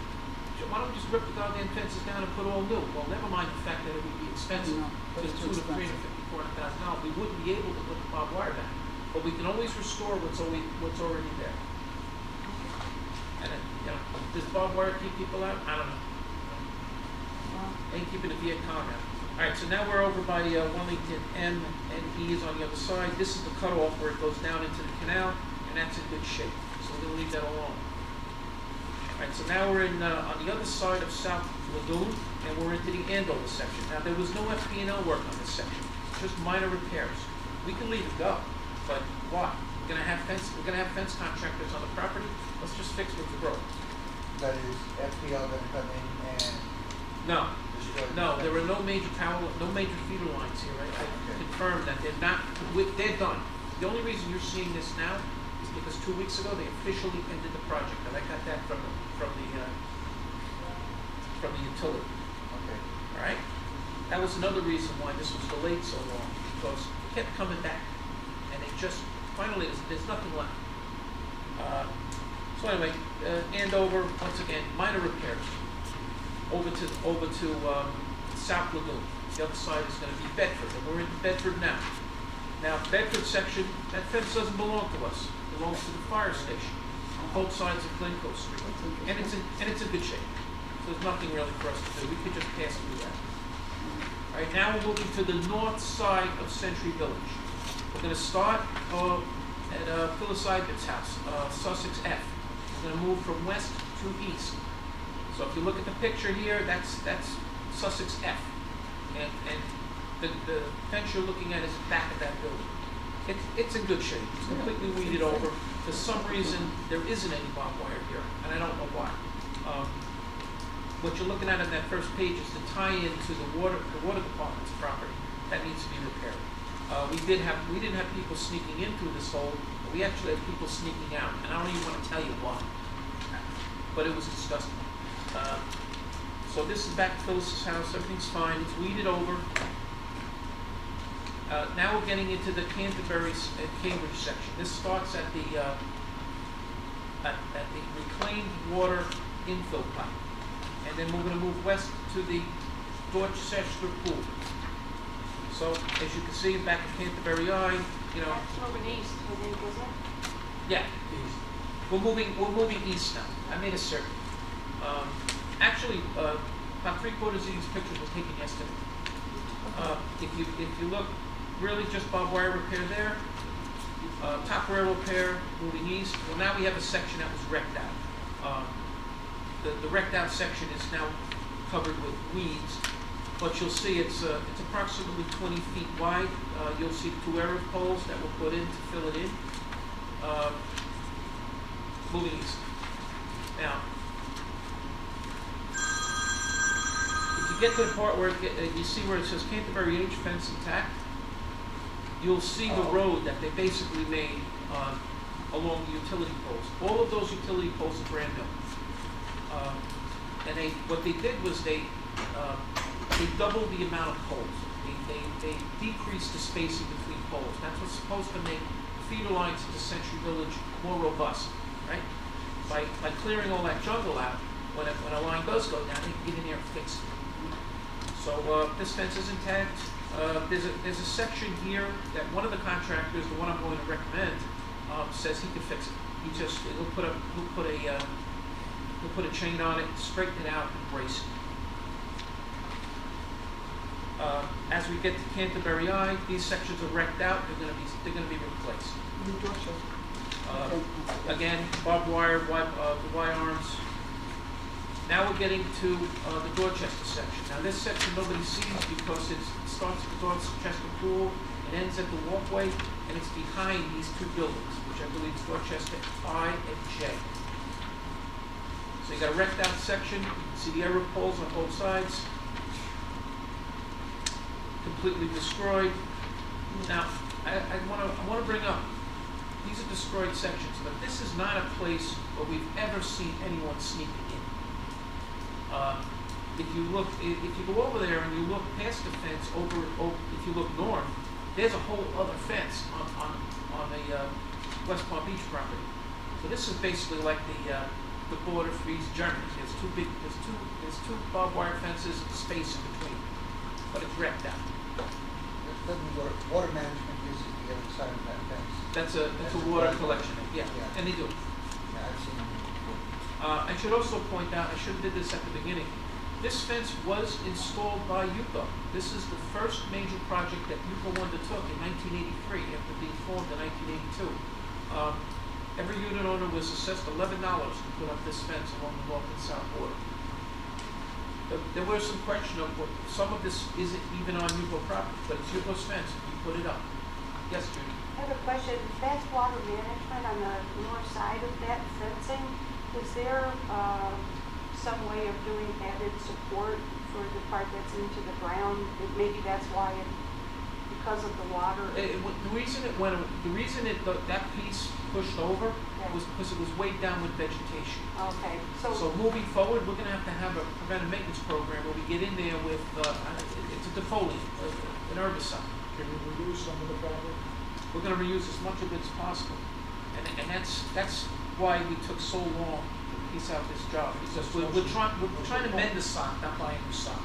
rip the goddamn fences down and put all new? Well, never mind the fact that it would be expensive, No, just it's too $200,000 to $350,000, $400,000. We wouldn't be able to put the barbed wire back, but we can always restore what's already there. And then, does barbed wire keep people out? I don't know. Ain't keeping the Viet Cong out. All right, so now we're over by Wellington M, and E is on the other side. This is the cutoff where it goes down into the canal, and that's in good shape. So we're gonna leave that alone. All right, so now we're in on the other side of South Lagoon, and we're into the Andover section. Now there was no FP&O work on this section, just minor repairs. We can leave it go, but why? We're gonna have fence contractors on the property. Let's just fix what's broke. That is FPL gonna come in and No. destroy? No, there are no major feeder lines here. I confirmed that they're done. The only reason you're seeing this now is because 2 weeks ago they officially ended the project, and I got that from the utility. Okay. All right, that was another reason why this was delayed so long, because it kept coming back, and they just finally there's nothing left. So anyway, Andover once again minor repairs. Over to South Lagoon. The other side is going to be Bedford, and we're in Bedford now. Now, Bedford section, that fence doesn't belong to us. It belongs to the fire station on both sides of Glencoe Street, and it's in good shape. So there's nothing really for us to do. We could just pass through that. All right, now we're moving to the north side of Century Village. We're going to start at Phyllis Ivan's house, Sussex F. We're going to move from west to east. So if you look at the picture here, that's Sussex F, and the fence you're looking at is the back of that building. It's in good shape. It's completely weeded over. For some reason, there isn't any barbed wire here, and I don't know why. What you're looking at in that first page is the tie-in to the water department's property that needs to be repaired. We didn't have people sneaking in through this hole, but we actually had people sneaking out, and I don't even want to tell you why. But it was disgusting. So this is back to Phyllis's house. Everything's fine. It's weeded over. Now we're getting into the Canterbury Cambridge section. This starts at the reclaimed water infill pipe, and then we're going to move west to the Dorchester Pool. So as you can see, back at Canterbury Eye, That's moving east, I think, isn't it? yeah, we're moving east now. I made a circle. Actually, about 3/4 of these pictures were taken yesterday. If you look, really just barbed wire repair there, top rail repair moving east. Well, now we have a section that was wrecked out. The wrecked out section is now covered with weeds, but you'll see it's approximately 20 feet wide. You'll see 2 Arab poles that were put in to fill it in. Moving east. Now, if you get to the part where you see where it says Canterbury H fence intact, you'll see the road that they basically made along the utility poles. All of those utility poles are brand new. And what they did was they doubled the amount of poles. They decreased the spacing between poles. That's what's supposed to make feeder lines into Century Village more robust, right? By clearing all that jungle out, when a line does go down, they can get in there and fix it. So this fence is intact. There's a section here that one of the contractors, the one I'm going to recommend, says he can fix it. He'll put a chain on it, straighten it out, and brace it. As we get to Canterbury Eye, these sections are wrecked out. They're going to be replaced. Again, barbed wire, the Y arms. Now we're getting to the Dorchester section. Now this section nobody sees because it starts at the Dorchester Pool, it ends at the walkway, and it's behind these two buildings, which I believe is Dorchester I and J. So you got a wrecked out section. You can see the error poles on both sides. Completely destroyed. Now, I want to bring up, these are destroyed sections, but this is not a place where we've ever seen anyone sneaking in. If you go over there and you look past the fence over if you look north, there's a whole other fence on the West Palm Beach property. So this is basically like the border for East Germany. There's two barbed wire fences and space in between, but it's wrecked out. It doesn't work. Water management uses the other side of that fence. That's a water collection, yeah, and they do. Yeah, I've seen them before. I should also point out, I should have did this at the beginning, this fence was installed by UCO. This is the first major project that UCO undertook in 1983 after being formed in 1982. Every unit owner was assessed $11 to put up this fence along the north and south border. There was some question of what, some of this isn't even on UCO property, but it's UCO's fence, you put it up. Yes, Judy? I have a question. That's water management on the north side of that fencing. Is there some way of doing added support for the part that's into the ground? Maybe that's why because of the water. The reason that piece pushed over was because it was weighed down with vegetation. Okay. So moving forward, we're going to have a preventive maintenance program where we get in there with it's a defoliant, an herbicide. Can we reduce some of the fabric? We're going to reuse as much of it as possible, and that's why we took so long to piece out this job, because we're trying to mend the sock, not buy a new sock.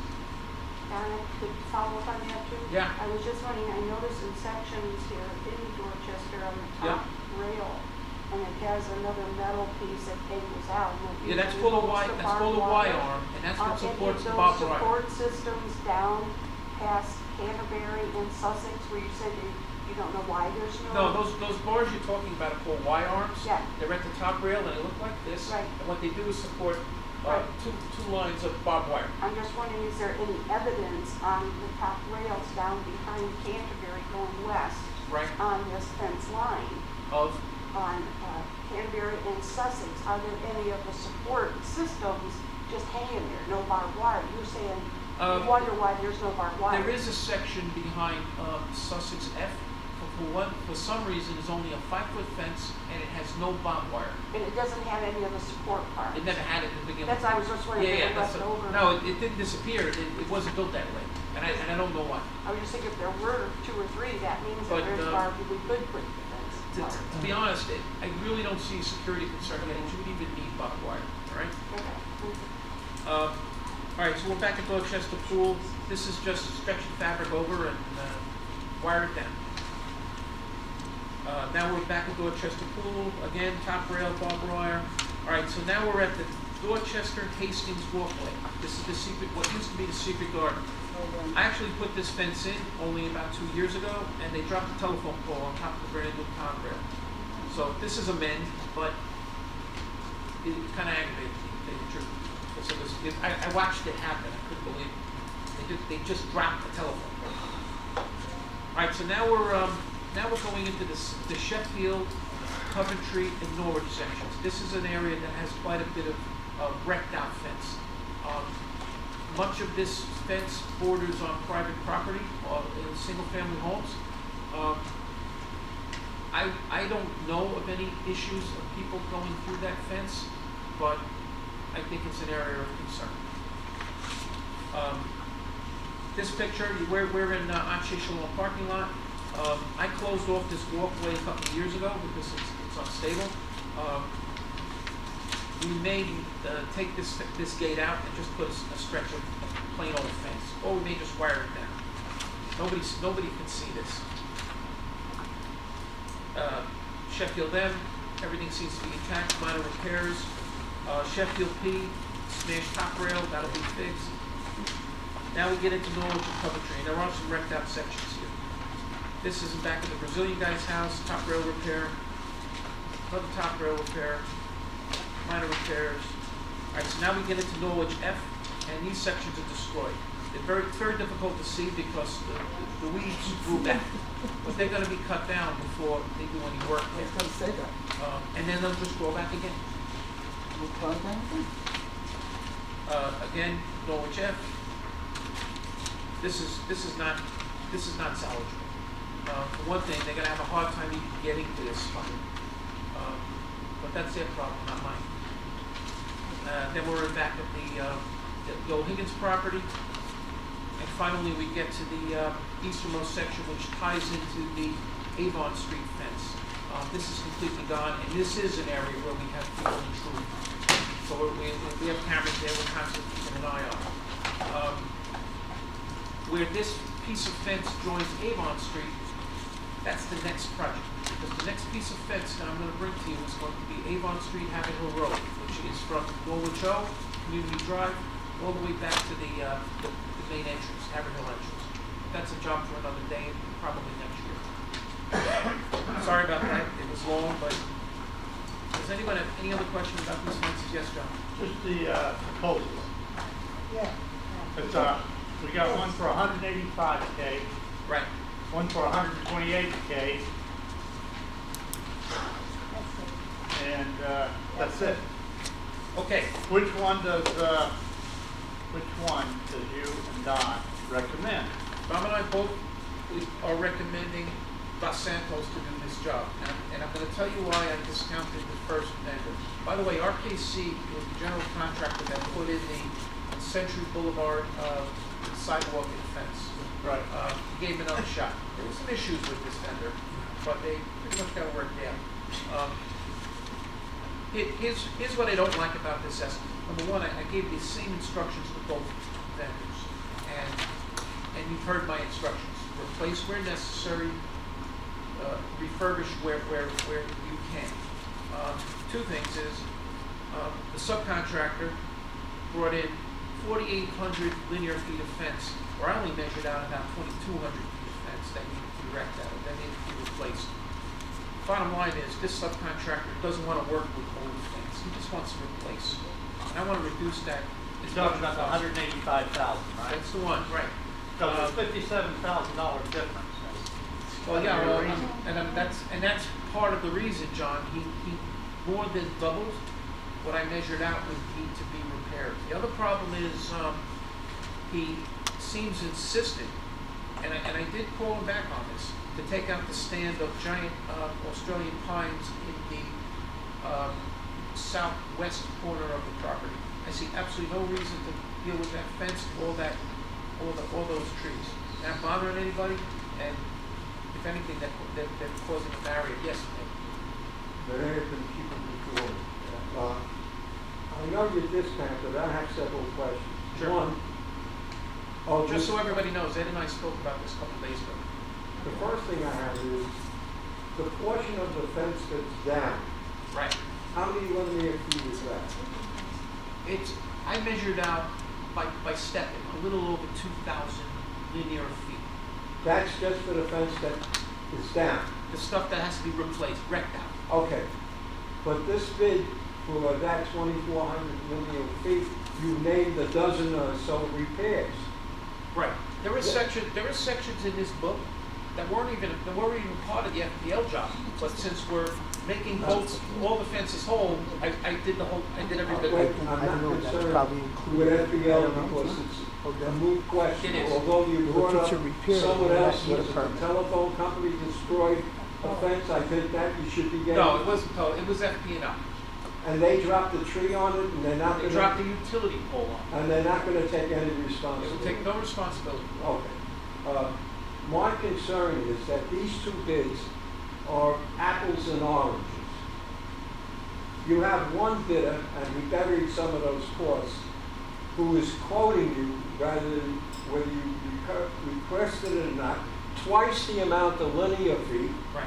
And I could follow up on that too? Yeah. I was just wondering, I noticed in sections here in Dorchester on the top rail, and it has another metal piece that dangles out. Yeah, that's full of Y arm, and that's what supports the barbed wire. Support systems down past Canterbury and Sussex, where you said you don't know why there's no. No, those bars you're talking about are called Y arms. Yeah. They're at the top rail and they look like this. Right. And what they do is support two lines of barbed wire. I'm just wondering, is there any evidence on the top rails down behind Canterbury going west? Right. On this fence line? On Canterbury and Sussex, are there any of the support systems just hanging there, no barbed wire? You're saying you wonder why there's no barbed wire. There is a section behind Sussex F. For some reason, it's only a 5-foot fence and it has no barbed wire. And it doesn't have any of the support parts? It never had it in the beginning. That's why I was just wondering if it left over. No, it didn't disappear. It wasn't built that way, and I don't know why. I was just thinking if there were 2 or 3, that means that there's arguably good for the fence. To be honest, I really don't see a security concern that it would even need barbed wire. All right. Okay. All right. So we're back at Dorchester Pool. This is just stretching fabric over and wire it down. Now we're back at Dorchester Pool. Again, top rail, barbed wire. All right. So now we're at the Dorchester Hastings Walkway. This is the secret. What used to be the secret garden. I actually put this fence in only about 2 years ago, and they dropped the telephone pole on top of the brand new top rail. So this is a mend, but it kind of aggravated me, to tell you the truth. So I watched it happen. I couldn't believe it. They just dropped the telephone pole. All right, so now we're going into the Sheffield, Coventry, and Norwich sections. This is an area that has quite a bit of wrecked out fence. much of this fence borders on private property, in single-family homes. I don't know of any issues of people going through that fence, but I think it's an area of concern. This picture, we're in Anshe Shalom parking lot. I closed off this walkway a couple of years ago because it's unstable. We may take this gate out and just put a stretch of plain old fence, or we may just wire it down. Nobody can see this. Sheffield M, everything seems to be intact, minor repairs. Sheffield P, smashed top rail, that'll be fixed. Now we get into Norwich and Coventry, and there are some wrecked out sections here. This is in back of the Brazilian guy's house, top rail repair, another top rail repair, minor repairs. All right, so now we get into Norwich F, and these sections are destroyed. It's very difficult to see because the weeds grew back, but they're going to be cut down before they do any work I there. was gonna say that. And then they'll just grow back again. We'll plug anything? Again, Norwich F. This is not salvageable. For one thing, they're going to have a hard time even getting to this spot. But that's their problem, not mine. Then we're back at the O'Higgins property. And finally, we get to the easternmost section, which ties into the Avon Street fence. This is completely gone, and this is an area where we have people intrude. So we have cameras there, we're constantly keeping an eye on it. Where this piece of fence joins Avon Street, that's the next project. Because the next piece of fence that I'm going to bring to you is going to be Avon Street, Hammond Hill Road, which is from Norwich O, Community Drive, all the way back to the main entrance, Hammond Hill entrance. That's a job for another day, probably next year. Sorry about that, it was long, but does anyone have any other questions about these fences? Yes, John? Just the proposals. Yeah. It's, we got one for 185K, Right. one for 128K, and that's it. Okay, Which one does you and Don recommend? Bob and I both are recommending Los Santos to do this job. And I'm going to tell you why I discounted the first vendor. By the way, RKC was the general contractor that put in the Century Boulevard sidewalk and fence. Right. He gave him another shot. There were some issues with this vendor, but they pretty much got it worked out. Here's what I don't like about this estimate. Number one, I gave the same instructions to both vendors, and you've heard my instructions. Replace where necessary, refurbish where you can. Two things is the subcontractor brought in 4,800 linear feet of fence, where I only measured out about 2,200 feet of fence that needed to be wrecked out, that needed to be replaced. Bottom line is, this subcontractor doesn't want to work with old fence. He just wants to replace. And I want to reduce that. You're talking about the 185,000, right? That's the one, right. So there's $57,000 difference. Well, yeah, well, and that's part of the reason, John. He more than doubled what I measured out would need to be repaired. The other problem is he seems insistent, and I did call him back on this, to take out the stand of giant Australian pines in the southwest corner of the property. I see absolutely no reason to deal with that fence, all those trees. Not bothering anybody, and if anything, they're causing a barrier. Yes, ma'am. But I have been keeping before. I know you discounted, I have several questions. Sure. One, Just so everybody knows, Ed and I spoke about this a couple days ago. the first thing I have is the portion of the fence that's down. Right. How many linear feet is that? I measured out by stepping a little over 2,000 linear feet. That's just for the fence that is down. The stuff that has to be replaced, wrecked out. Okay. But this bid for that 2,400 linear feet, you named a dozen or so repairs. Right. There are sections in this book that weren't even part of the FPL job. But since we're making bolts, all the fences whole, I did every bit. Wait, of it. I'm I don't know, not that's concerned probably with included. I FPL don't know. because it's Okay. a moot question. It is. Although you If brought it's up a repair, someone then else, you need a was it the permit. telephone company destroyed a fence, I think that you should be getting. No, it wasn't total, it was FP&O. And they dropped a tree on it and they're not They dropped a gonna, utility pole on and they're not gonna take any it. They responsibility. will take no responsibility. Okay. My concern is that these two bids are apples and oranges. You have one bidder, and we buried some of those costs, who is quoting you, rather than whether you requested it or not, twice the amount of linear feet Right.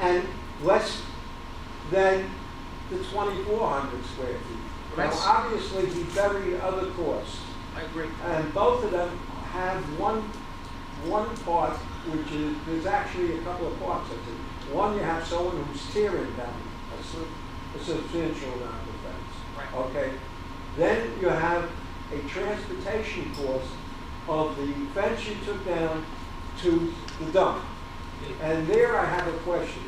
and less than the 2,400 square feet. Now, Right. obviously, he buried other costs. I agree. And both of them have one part, which is, there's actually a couple of parts of it. One, you have someone who's tearing down a substantial amount of fence. Right. Okay? Then you have a transportation cost of the fence you took down to the dump. And there I have a question.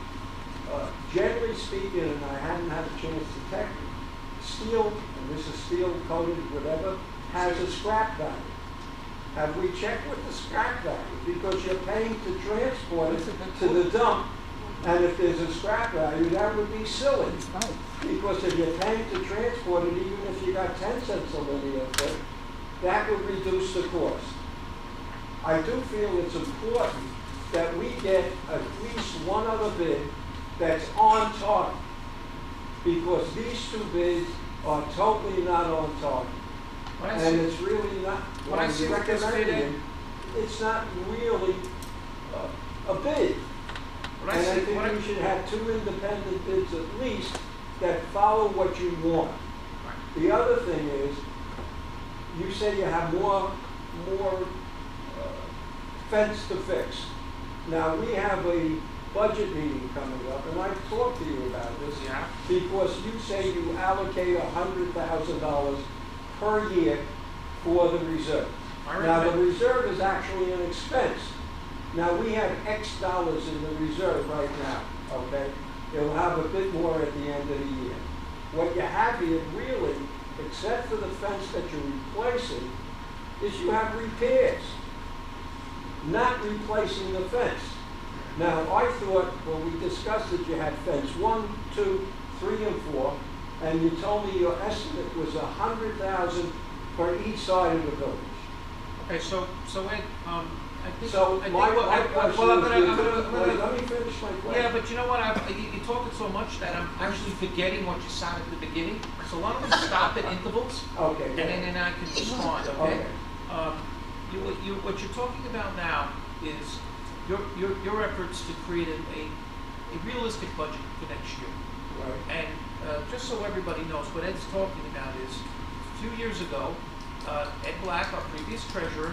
Generally speaking, and I hadn't had a chance to check it, steel, and this is steel coated, whatever, has a scrap value. Have we checked with the scrap value? Because you're paying to transport it to the dump, and if there's a scrap value, that would be silly. Because if you're paying to transport it, even if you got 10 cents a linear foot, that would reduce the cost. I do feel it's important that we get at least one other bid that's on target. Because these two bids are totally not on target. When I And see, it's really not, when I see what this bid is, it's not really a bid. when I And I see, think when I, we should have two independent bids at least that follow what you want. The other thing is, you say you have more fence to fix. Now, we have a budget meeting coming up, and I've talked to you about this. Yeah. Because you say you allocate $100,000 per year for the reserve. I Now, the recommend- reserve is actually an expense. Now, we have X dollars in the reserve right now, okay? It'll have a bit more at the end of the year. What you have here really, except for the fence that you're replacing, is you have repairs, not replacing the fence. Now, I thought, when we discussed it, you had fence 1, 2, 3, and 4, and you told me your estimate was $100,000 for each side of the village. okay, so Ed, I think. So I think my what- question well, I'm is, gonna- I'm wait, gonna- let me finish my question. Yeah, but you know what, you're talking so much that I'm actually forgetting what you said at the beginning, so why don't we stop at intervals? Okay. And then I can respond, okay? Okay. What you're talking about now is your efforts to create a realistic budget for next year. Right. And just so everybody knows, what Ed's talking about is, a few years ago, Ed Black, our previous treasurer,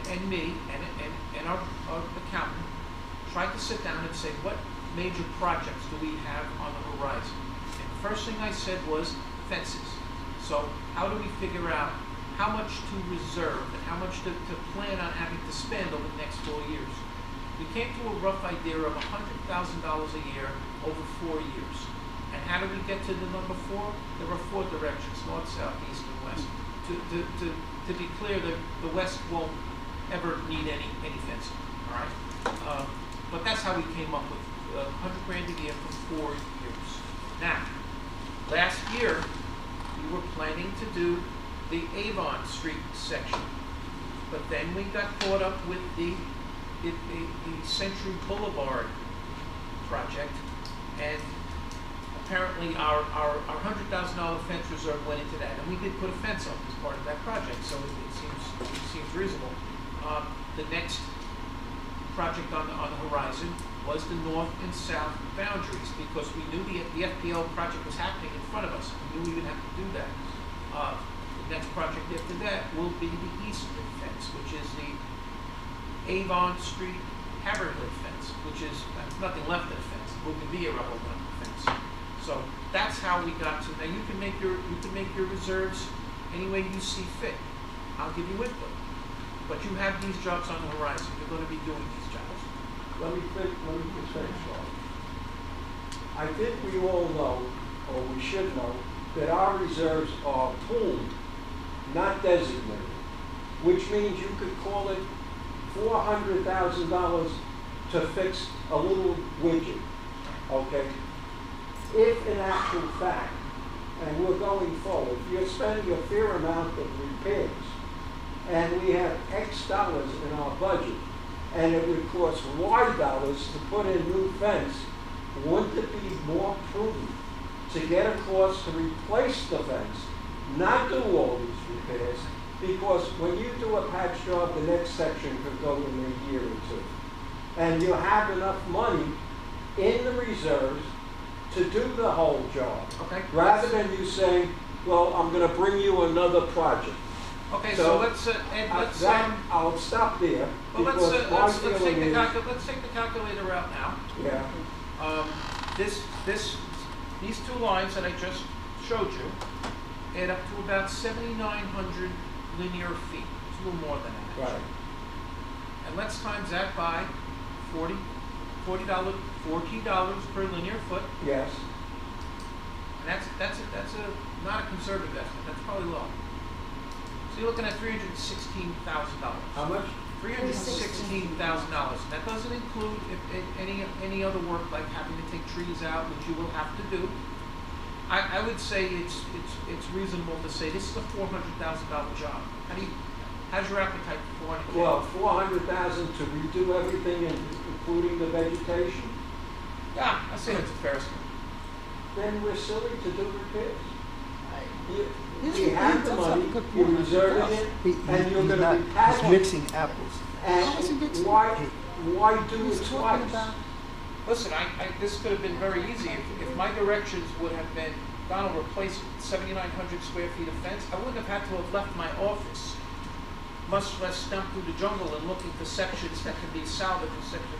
and me, and our accountant, tried to sit down and say, what major projects do we have on the horizon? And the first thing I said was fences. So how do we figure out how much to reserve and how much to plan on having to spend over the next 4 years? We came to a rough idea of $100,000 a year over 4 years. And how do we get to the number 4? There are 4 directions, north, south, east, and west. To be clear, the west won't ever need any fencing, all right? But that's how we came up with $100,000 a year for 4 years. Now, last year, we were planning to do the Avon Street section, but then we got caught up with the Century Boulevard project, and apparently our $100,000 fence reserve went into that, and we did put a fence up as part of that project, so it seems reasonable. The next project on the horizon was the north and south boundaries, because we knew the FPL project was happening in front of us. We knew we would have to do that. The next project after that will be the eastern fence, which is the Avon Street Haverhill fence, which is nothing left of the fence. Bougainvillea rubble left of the fence. So that's how we got to. Now you can make your reserves any way you see fit. I'll give you input, but you have these jobs on the horizon. You're going to be doing these jobs. Let me just finish off. I think we all know, or we should know, that our reserves are pooled, not designated, which means you could call it $400,000 to fix a little widget, okay? If in actual fact, and we're going forward, you're spending a fair amount of repairs, and we have X dollars in our budget, and it would cost Y dollars to put in new fence, wouldn't it be more prudent to get a cost to replace the fence, not do all these repairs? Because when you do a patch job, the next section could go in a year or two. And you have enough money in the reserves to do the whole job. Okay. Rather than you saying, well, I'm gonna bring you another project. Okay, so let's, Ed, let's, I'll stop there, well, because my let's take feeling the is, let's take the calculator out now. yeah, These two lines that I just showed you add up to about 7,900 linear feet. It's a little more than that. right, And let's times that by $14 per linear foot. yes, And that's not a conservative estimate. That's probably low. So you're looking at $316,000. how much? $316,000. That doesn't include any other work like having to take trees out, which you will have to do. I would say it's reasonable to say this is a $400,000 job. How's your appetite for $400,000? Well, 400,000 to redo everything, including the vegetation, Yeah, I say that's a fair estimate. then we're silly to do repairs. He's- You have the that's not money, a good you're point. reserving it, and you're gonna be He's patching. mixing apples. How is he And mixing? why do it He's talking twice? about, Listen, this could have been very easy. If my directions would have been, Donald, replace 7,900 square feet of fence, I wouldn't have had to have left my office, much less stump through the jungle and looking for sections that can be salvaged.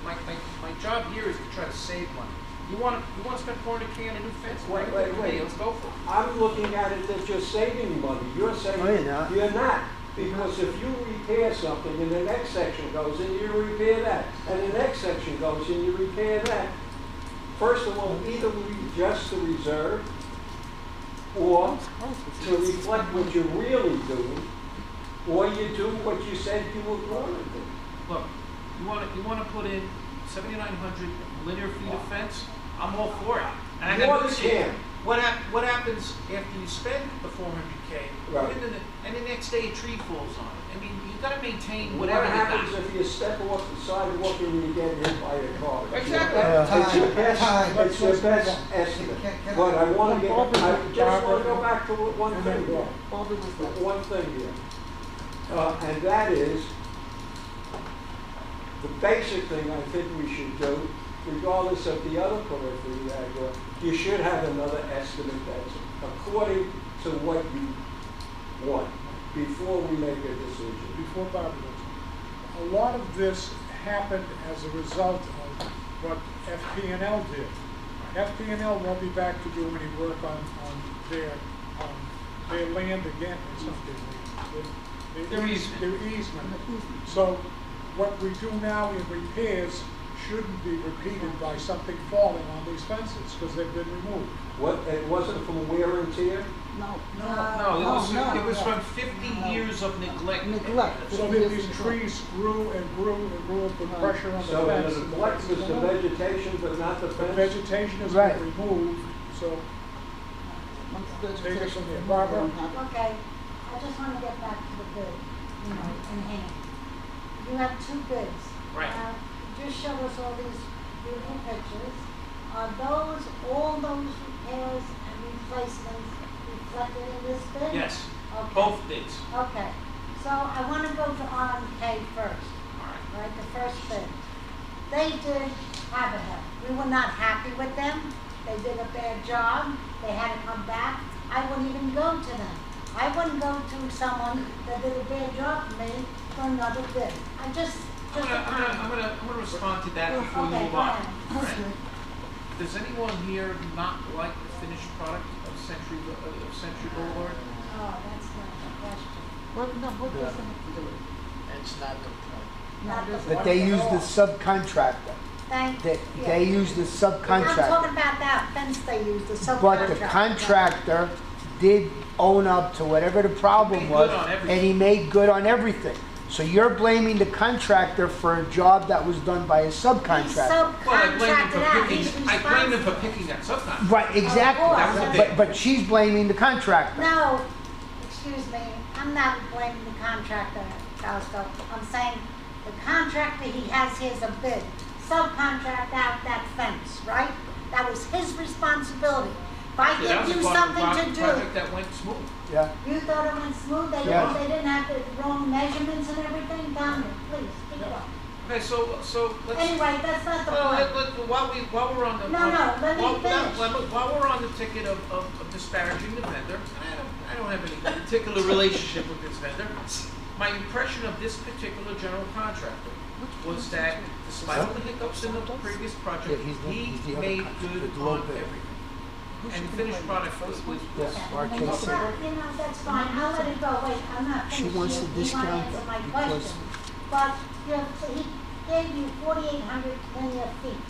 My job here is to try to save money. You want to spend $400K on a new fence? Wait, Bring it to wait. me. Let's go for it. I'm looking at it that you're saving money. You're saying No, you're not. you're not. Because if you repair something and the next section goes and you repair that, and the next section goes and you repair that, first of all, either we adjust the reserve or to reflect what you're really doing, or you do what you said you were going to do. Look, you want to put in 7,900 linear feet of fence? I'm all for it. And I More got than news for you. can. What happens after you spend the 400K? Right. And the next day a tree falls on it. I mean, you got to maintain What whatever you happens got. if you step off the sidewalk and you get hit by a car? Exactly. It's your best, Time. it's your best estimate. Can I- But I want to get, Barbara- I just want to Barbara- go back to one and thing then here. Barbara was next. One thing here. And that is, the basic thing I think we should do, regardless of the other periphery that you should have another estimate that's according to what you want before we make a decision. Before Bob goes, a lot of this happened as a result of what FP&L did. FP&L won't be back to do any work on their land again, it's not Their easement. Their easement. So what we do now in repairs shouldn't be repeated by something falling on these fences, because they've been removed. What, it wasn't from wear and tear? no. No, it was no. from 50 years of neglect. Neglect. So that these trees grew and grew and grew and put pressure on the So fence. the neglect was the vegetation, but not the The fence? vegetation has Right. been removed, so Once the Take it vegetation from there. removed, Barbara? they don't have- Okay, I just want to get back to the bid, in hand. You have two bids. Right. You just showed us all these beautiful pictures. Are all those repairs and replacements reflected in this bid? Yes, Okay. both bids. Okay, so I want to go to RMK first, All right. right, the first bid. They did Haverhill. We were not happy with them. They did a bad job. They had to come back. I wouldn't even go to them. I wouldn't go to someone that did a bad job for me for another bid. I'm just a comment. I'm gonna respond to that before you Okay, move go on. ahead. All right. Does anyone here not like the finished product of Century Boulevard? Oh, that's not the question. What, no, what does that have to do with it? It's not the point. No, it isn't. That they use the subcontractor. Thank, They, yeah. they use the I'm talking subcontractor. about that fence they used, the subcontractor. But the contractor did own up to whatever the problem He made was, good on everything. and he made good on everything. So you're blaming the contractor for a job that was done by a He subcontractor. Well, I blame him subcontracted out, for he's picking, I blame him for responsible. picking that subcontractor. Right, exactly. That was a big- But she's blaming the contractor. No, excuse me, I'm not blaming the contractor, Fausto. I'm saying the contractor, he has his a bid, subcontract out that fence, right? That was his responsibility. If I Actually, that give was you a something to do, project that went smooth. Yeah. you thought it went smooth, they Yeah. didn't have the wrong measurements and everything, down there, please, keep going. Okay, so let's. Anyway, that's not the Well, point. while we're on the. No, no, let me finish. While we're on the ticket of disparaging the vendor, and I don't have any particular relationship with this vendor, my impression of this particular general contractor was that despite all the hiccups in the previous project, Yeah, he's the other made contractor, good the low on bidder. everything. And the finished product was Yes, RKC. You know, that's fine, I'll let it go, wait, I'm not She finished. wants to You wanna discount answer my because- question. But, you know, so he gave you 4,800 linear feet.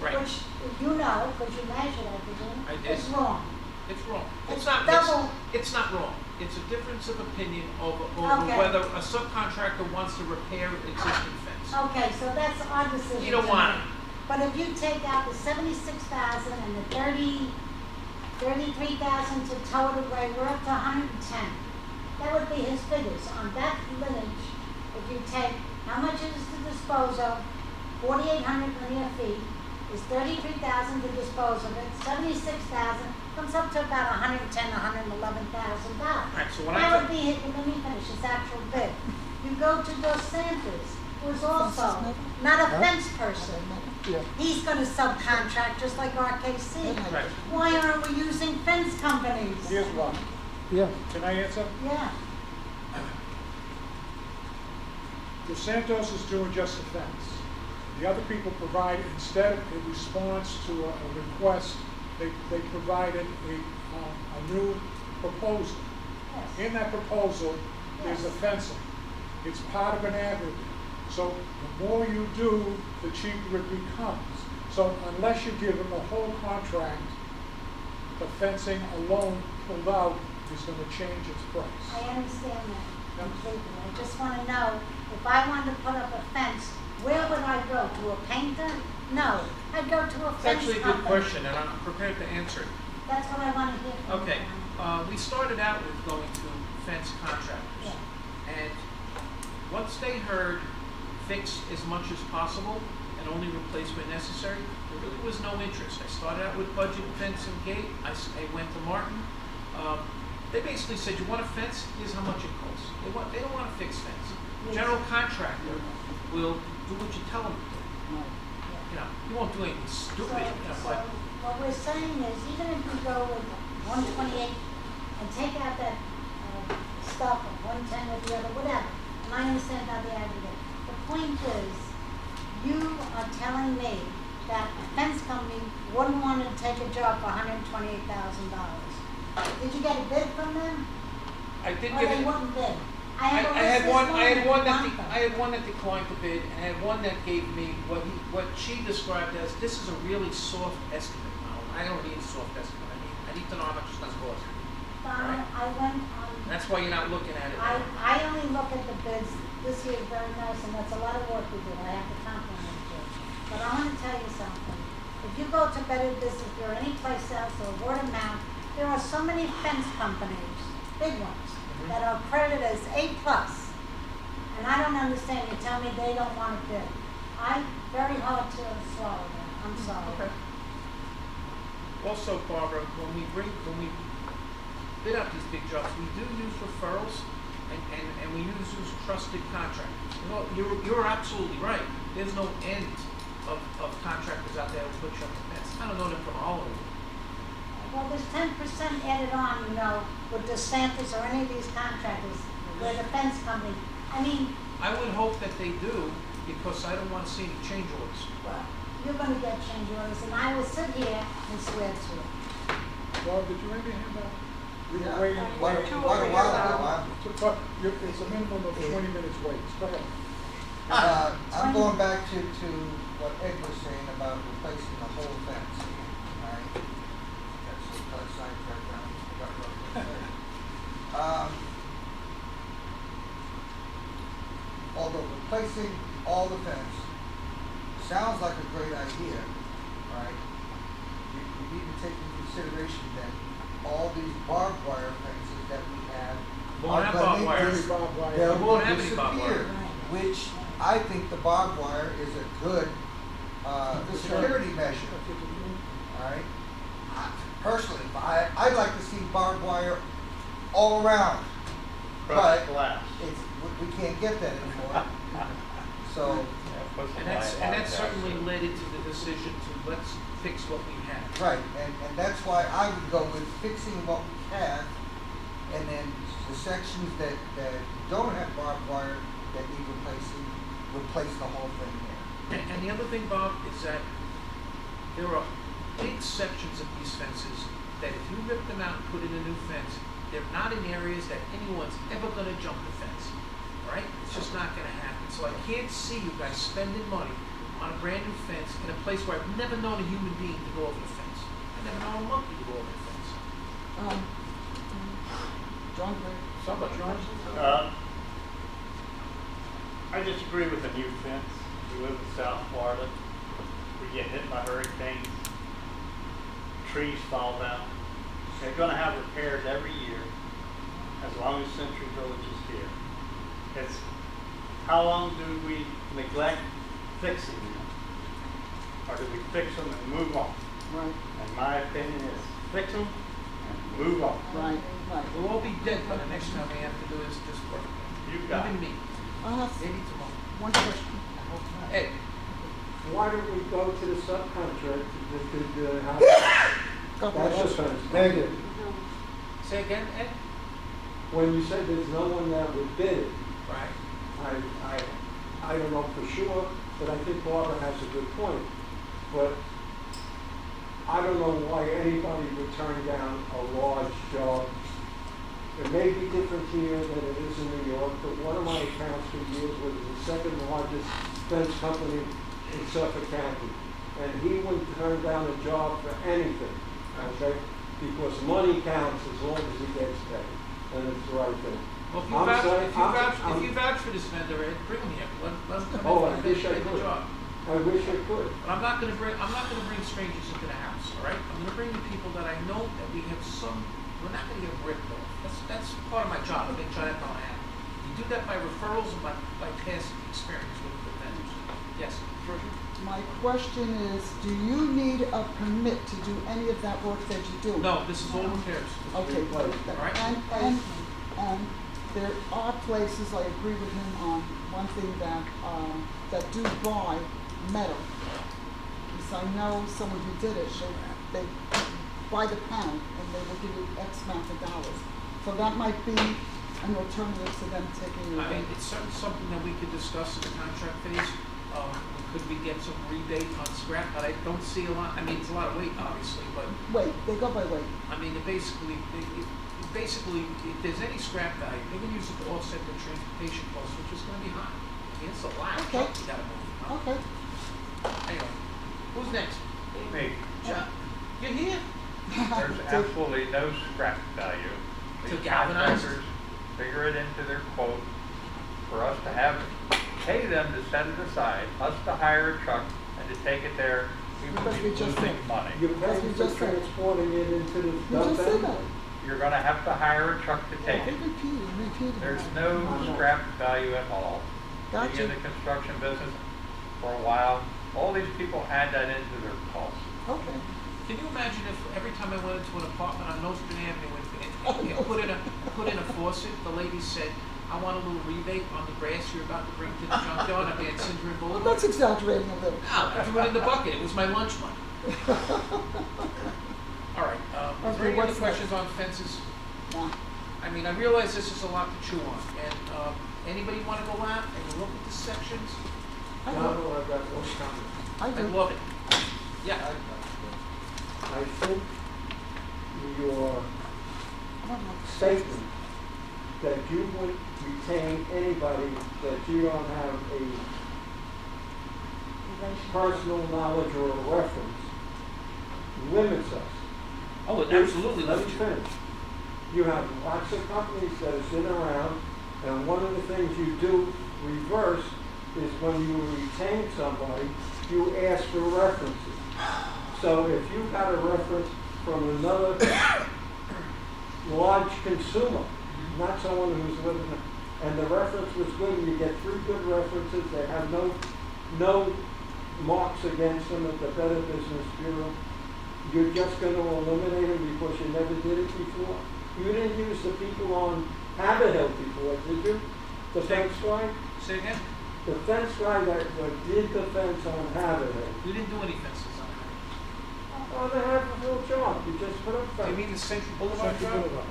Right. Which, you know, because you measured everything. I did. It's wrong. It's wrong. It's It's not, double- it's not wrong. It's a difference of opinion over Okay. whether a subcontractor wants to repair existing fence. Okay, so that's our decision. You don't want tonight. But if you take out the 76,000 and the 33,000 to tow it away, we're up to 110. That would be his figures on that lineage. If you take, how much is to dispose of, 4,800 linear feet, is 33,000 to dispose of it, 76,000, comes up to about 110, $111,000. Right, so when I That took- would be, let me finish, his actual bid. You go to Dos Santos, who is also not a fence person. Yeah. He's gonna subcontract just like RKC. Right. Why aren't we using fence companies? Here's one. Yeah. Can I answer? Yeah, Dos Santos is doing just a fence. The other people provide, instead of a response to a request, they provided a new proposal. yes. In that proposal, there's a Yes. fencing. It's part of an aggregate. So the more you do, the cheaper it becomes. So unless you give them the whole contract, the fencing alone pulled out is gonna change its price. I understand that completely. I just wanna know, if I wanted to put up a fence, where would I go? To a painter? No, I'd go to a It's fence actually a good company. question, and I'm prepared to answer it. That's what I wanna hear from you. Okay, we started out with going to fence contractors. Yeah. And once they heard fix as much as possible and only replace when necessary, there really was no interest. I started out with budget fence and gate. I went to Martin. They basically said, you want a fence? Here's how much it costs. They don't want a fixed fence. Yes. General contractor will do what you tell him to do. You know, he won't do anything stupid, you know, So but what we're saying is, even if you go with 128 and take out that stuff of 110 or the other, whatever, and I understand about the aggregate. The point is, you are telling me that a fence company wouldn't want to take a job for $128,000. Did you get a bid from them? I did Or get they it. wouldn't bid? I have a list had this one. I morning had one of that. one I had one that declined to bid, and I had one that gave me what she described as this is a really soft estimate. Now, I don't need a soft estimate. I need to know how much it's going to cost. Donna, I went on. That's why you're not looking at it. I only look at the bids, this year is very nice, and that's a lot of work we do, I have to compliment you. But I wanna tell you something, if you go to Better Business or any place else, or word of mouth, there are so many fence companies, big ones, that are credited as A+. And I don't understand, you tell me they don't wanna bid. Very hard to swallow that, I'm sorry. Okay. Also, Barbara, when we bid out these big jobs, we do use referrals and we use trusted contractors. You know, you're absolutely right. There's no end of contractors out there who put you up the fence. I don't know them from all over. Well, there's 10% added on, you know, with DeSantis or any of these contractors, with a fence company. I mean, I would hope that they do, because I don't want to see any change orders. well, you're gonna get change orders, and I will sit here and swear to it. Bob, did you raise your hand up? We Yeah. were waiting. Quite a while ago, But it's a minimum of 20 minutes wait. Go ahead. I'm going back to what Ed was saying replacing the whole fence, all right? That's a kind of sidetrack now, I forgot what I was gonna say. Although replacing all the fence sounds like a great idea, all right? You need to take into consideration that all these barbed wire fences that we have Won't have barbed wire. they'll We won't have any barbed wire. disappear, which I think the barbed wire is a good, security measure, all right? Personally, I'd like to see barbed wire all around, Crushed but glass. we can't get that anymore. So, And that's certainly led into the decision to let's fix what we have. right, and that's why I would go with fixing what we have, and then the sections that don't have barbed wire that need replacing, replace the whole thing there. And the other thing, Bob, is that there are big sections of these fences that if you rip them out and put in a new fence, they're not in areas that anyone's ever gonna jump the fence, right? It's just not gonna happen. So I can't see you guys spending money on a brand new fence in a place where I've never known a human being to go over the fence. I've never known a monkey to go over the fence. John Gray. Somebody, I disagree with the new fence. We live in South Florida. We get hit by hurricanes. Trees fall down. They're gonna have repairs every year, as long as Century Village is here. It's, how long do we neglect fixing them? Or do we fix them and move on? Right, And my opinion is, fix them and move on. right, right. we'll all be dead by the next time we have to do this work. You got Even it. me, I have maybe tomorrow. one question. Ed, Why don't we go to the subcontractor that could, have, God that's bless just you. fence? Thank you. say again, Ed? When you said there's no one that would bid it, Right. I don't know for sure, but I think Barbara has a good point. But I don't know why anybody would turn down a large job. It may be different here than it is in New York, but one of my accounts for years was the second largest fence company in Suffolk County. And he wouldn't turn down a job for anything, okay? Because money counts as long as he gets paid, and it's the right thing. Well, if I'm saying- if you vouch for this vendor, Ed, bring him here. Let him come Oh, in I and wish I take the could. job. I wish I could. But I'm not gonna bring strangers into the house, all right? I'm gonna bring the people that I know that we have we're not gonna get ripped off. That's part of my job, make sure that don't happen. You do that by referrals and by past experience with the vendors. Yes, Georgia? My question is, do you need a permit to do any of that work that you do? No, this is all repairs. Okay, Replace. Right. and there are places, I agree with him on one thing that do buy metal. Because I know someone who did it, they buy the pound and they will give you X amount of dollars. So that might be an alternative to them taking your. I mean, it's certainly something that we could discuss in the contract phase. Could we get some rebate on scrap? But I don't see a lot, I mean, it's a lot of weight, obviously, but, Wait, they go by weight. I mean, basically, if there's any scrap value, they can use it to offset the transportation costs, which is gonna be high. I mean, it's a lot of Okay. junk you gotta move, huh? Okay. Anyway, who's next? Me, John, you're here? there's absolutely no scrap value. To These galvanize? contractors figure it into their quote for us to have, pay them to set it aside, us to hire a truck and to take it there, we Because would we be just losing said- money. You're As paying we for just said. transporting it into the You dump just said that. anyway. You're gonna have to hire a truck to take They it. repeated. There's that. no scrap value at all. Being Gotcha. in the construction business for a while, all these people add that into their costs. Okay. Can you imagine if every time I went into an apartment on Nostrand Avenue and put in a faucet, the lady said, I want a little rebate on the grass you're about to bring to the junkyard on Van Sinderen Well, Boulevard? that's exaggerating a little. No, I threw it in the bucket, it was my lunch money. All right, is there Okay, any other what's questions on fences? Nah. I mean, I realize this is a lot to chew on, and, anybody wanna go out and look at the sections? I Now, do. I've got one comment. I I'd do. love it. Yeah, I think your I don't know. statement that you would retain anybody that you don't have a observation. personal knowledge or a reference limits us. Oh, it absolutely Let me limits you. finish. You have lots of companies that have been around, and one of the things you do reverse is when you retain somebody, you ask for references. So if you got a reference from another large consumer, not someone who's living, and the reference was good, and you get 3 good references, they have no marks against them at the Better Business Bureau, you're just going to eliminate them because you never did it before? You didn't use the people on Haverhill before, did you? The fence guy? Say again? The fence guy that did the fence on Haverhill. We didn't do any fences on that. Oh, the Haverhill job, you just put up Do you fence. mean the Central Boulevard Central job? Boulevard.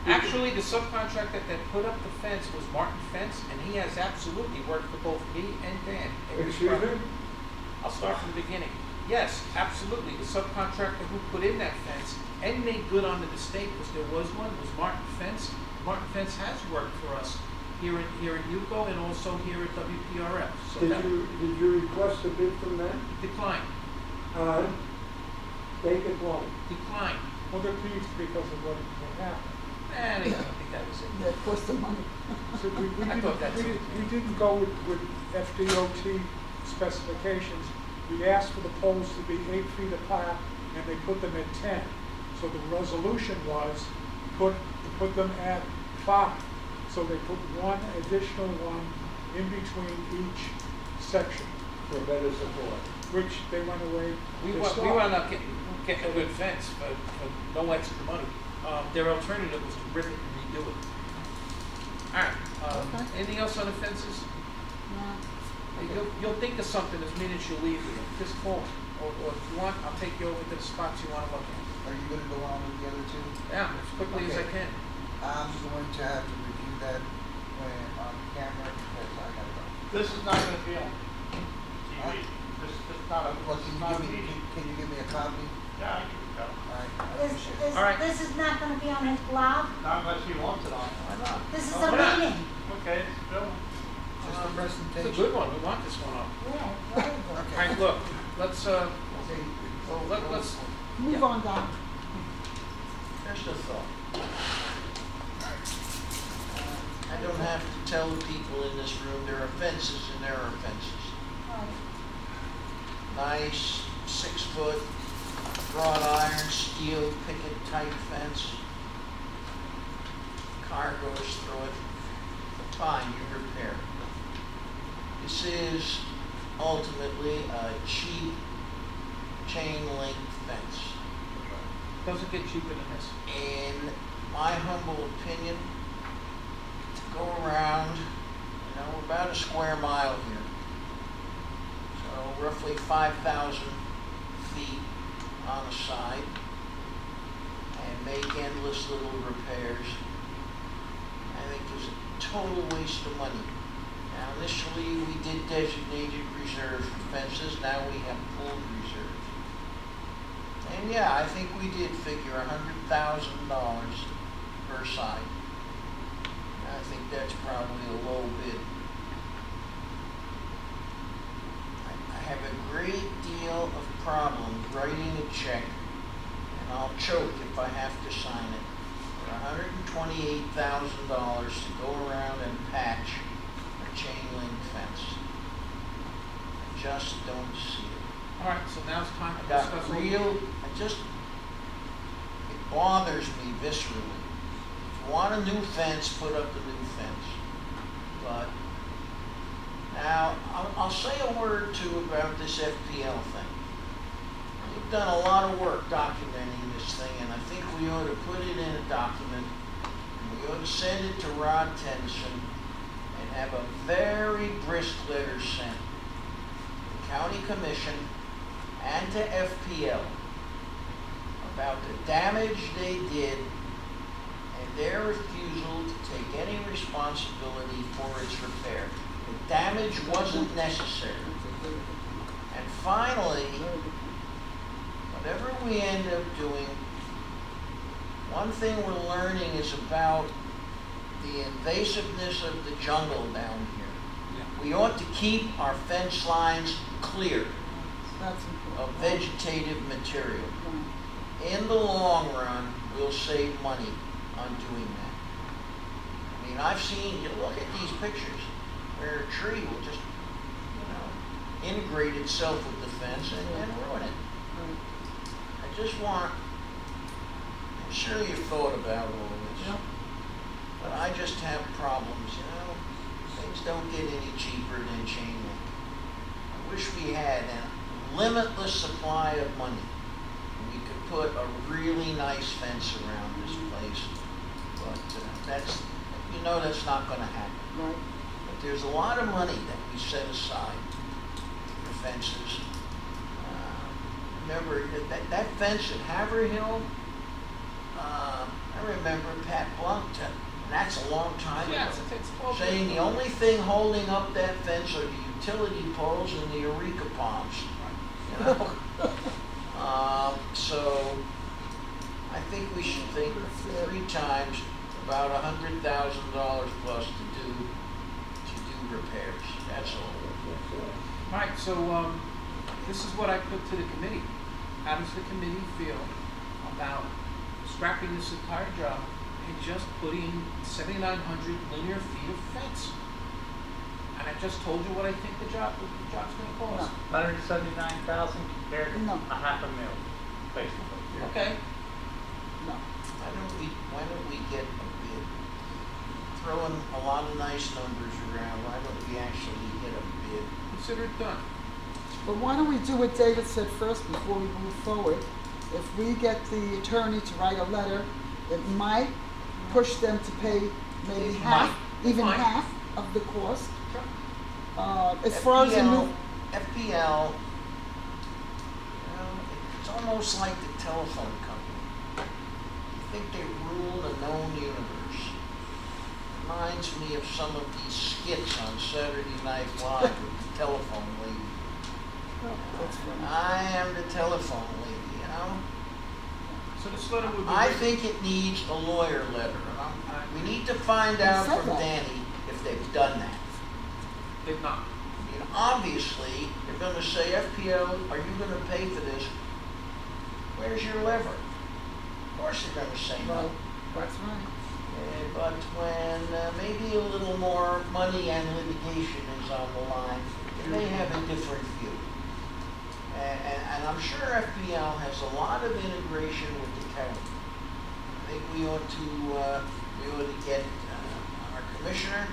Actually, the subcontractor that put up the fence was Martin Fence, and he has absolutely worked for both me and Dan. at this Excuse me? property. I'll start from the beginning. Yes, absolutely. The subcontractor who put in that fence and made good on the mistake, because there was one, was Martin Fence. Martin Fence has worked for us here in Yuko and also here at WPRF. So that Did you request a bid from them? declined. They declined. Declined. Well, they're pleased because of what happened. And I don't think that was it. Yeah, it cost them money. So I thought that's we didn't go with FDOT specifications. We asked for the poles to be 8 feet apart, and they put them at 10. So the resolution was to put them at 5. So they put one additional one in between each section, For better support. which they went away. We they wound stopped. up getting a good fence for no extra money. Their alternative was to rip it and redo it. All right, Okay. anything else on the fences? You'll think of something as minute you leave here. Just call me. Or if you want, I'll take you over to the spots you want to look at. Are you gonna go on with the other 2? Yeah, as quickly as I Okay. can. I'm going to have to review that when on camera because I gotta go. This is not gonna be on TV. This is not a, Well, this can is you not a give me, meeting. can you give me a copy? Yeah, I can go. Alright, I appreciate it. All right. This is not gonna be on his blog? Not unless he wants it on. Why not? This is Oh, a why not? meeting. Okay, it's Bill. Just a It's presentation. a good one. We want this one up. Yeah, very good. All right, look, let's, Okay. let's, Move on, Don. Just a thought. I don't have to tell the people in this room there are fences and there are fences. Nice 6-foot wrought iron steel picket type fence. Car goes through it. Fine, you repair it. This is ultimately a cheap chain link fence. doesn't get cheaper than this. In my humble opinion, to go around, we're about a square mile here. So roughly 5,000 feet on the side and make endless little repairs. I think is a total waste of money. Now initially we did designated reserves for fences, now we have pooled reserves. And yeah, I think we did figure $100,000 per side. I think that's probably a low bid. I have a great deal of problems writing a check, and I'll choke if I have to sign it, for $128,000 to go around and patch a chain link fence. I just don't see it. All right, so now it's time I to got discuss. it bothers me viscerally. If you want a new fence, put up a new fence. But now, I'll say a word or two about this FPL thing. We've done a lot of work documenting this thing, and I think we ought to put it in a document, and we ought to send it to Rod Tennyson, and have a very brisk letter sent to the County Commission and to FPL about the damage they did and their refusal to take any responsibility for its repair. The damage wasn't necessary. And finally, whatever we end up doing, one thing we're learning is about the invasiveness of the jungle down here. we ought to keep our fence lines clear That's of important. vegetative material. Right. In the long run, we'll save money on doing that. I mean, I've seen, you look at these pictures where a tree will just, integrate itself with the fence and ruin it. Right. I just want, I'm sure you've thought about all this, Yeah. but I just have problems, things don't get any cheaper than chain link. I wish we had a limitless supply of money. We could put a really nice fence around this place, but that's not gonna happen. Right. But there's a lot of money that we set aside for fences. Remember, that fence at Haverhill, I remember Pat Blunt, and that's a long time ago, Yes, it's 12 years saying the ago. only thing holding up that fence are the utility poles and the eureka palms. So I think we should think 3 times about $100,000 plus to do repairs. That's all. All right, so this is what I put to the committee. How does the committee feel about scrapping this entire job and just putting 7,900 linear feet of fence? And I just told you what I think the job's gonna cost. 179,000 compared to No. $500,000, basically. Okay, No. Why don't we get a bid? Throwing a lot of nice numbers around, why don't we actually get a bid? consider it done. But why don't we do what David said first before we move forward? If we get the attorney to write a letter, it might push them to pay maybe It half, might. even It might. half of the cost. Sure. As far as the new, FPL, it's almost like the telephone company. You think they rule the known universe. Reminds me of some of these skits on Saturday Night Live with the telephone lady. that's funny. I am the telephone lady, So this letter would be. I written- think it needs a lawyer letter. We need to find out said from that. Danny if they've done that. They've not. Obviously, you're gonna say, FPL, are you gonna pay for this? Where's your lever? Of course they're gonna say no. Right, that's right. But when maybe a little more money and litigation is on the line, they may have a different view. And I'm sure FPL has a lot of integration with the county. I think we ought to get our commissioner,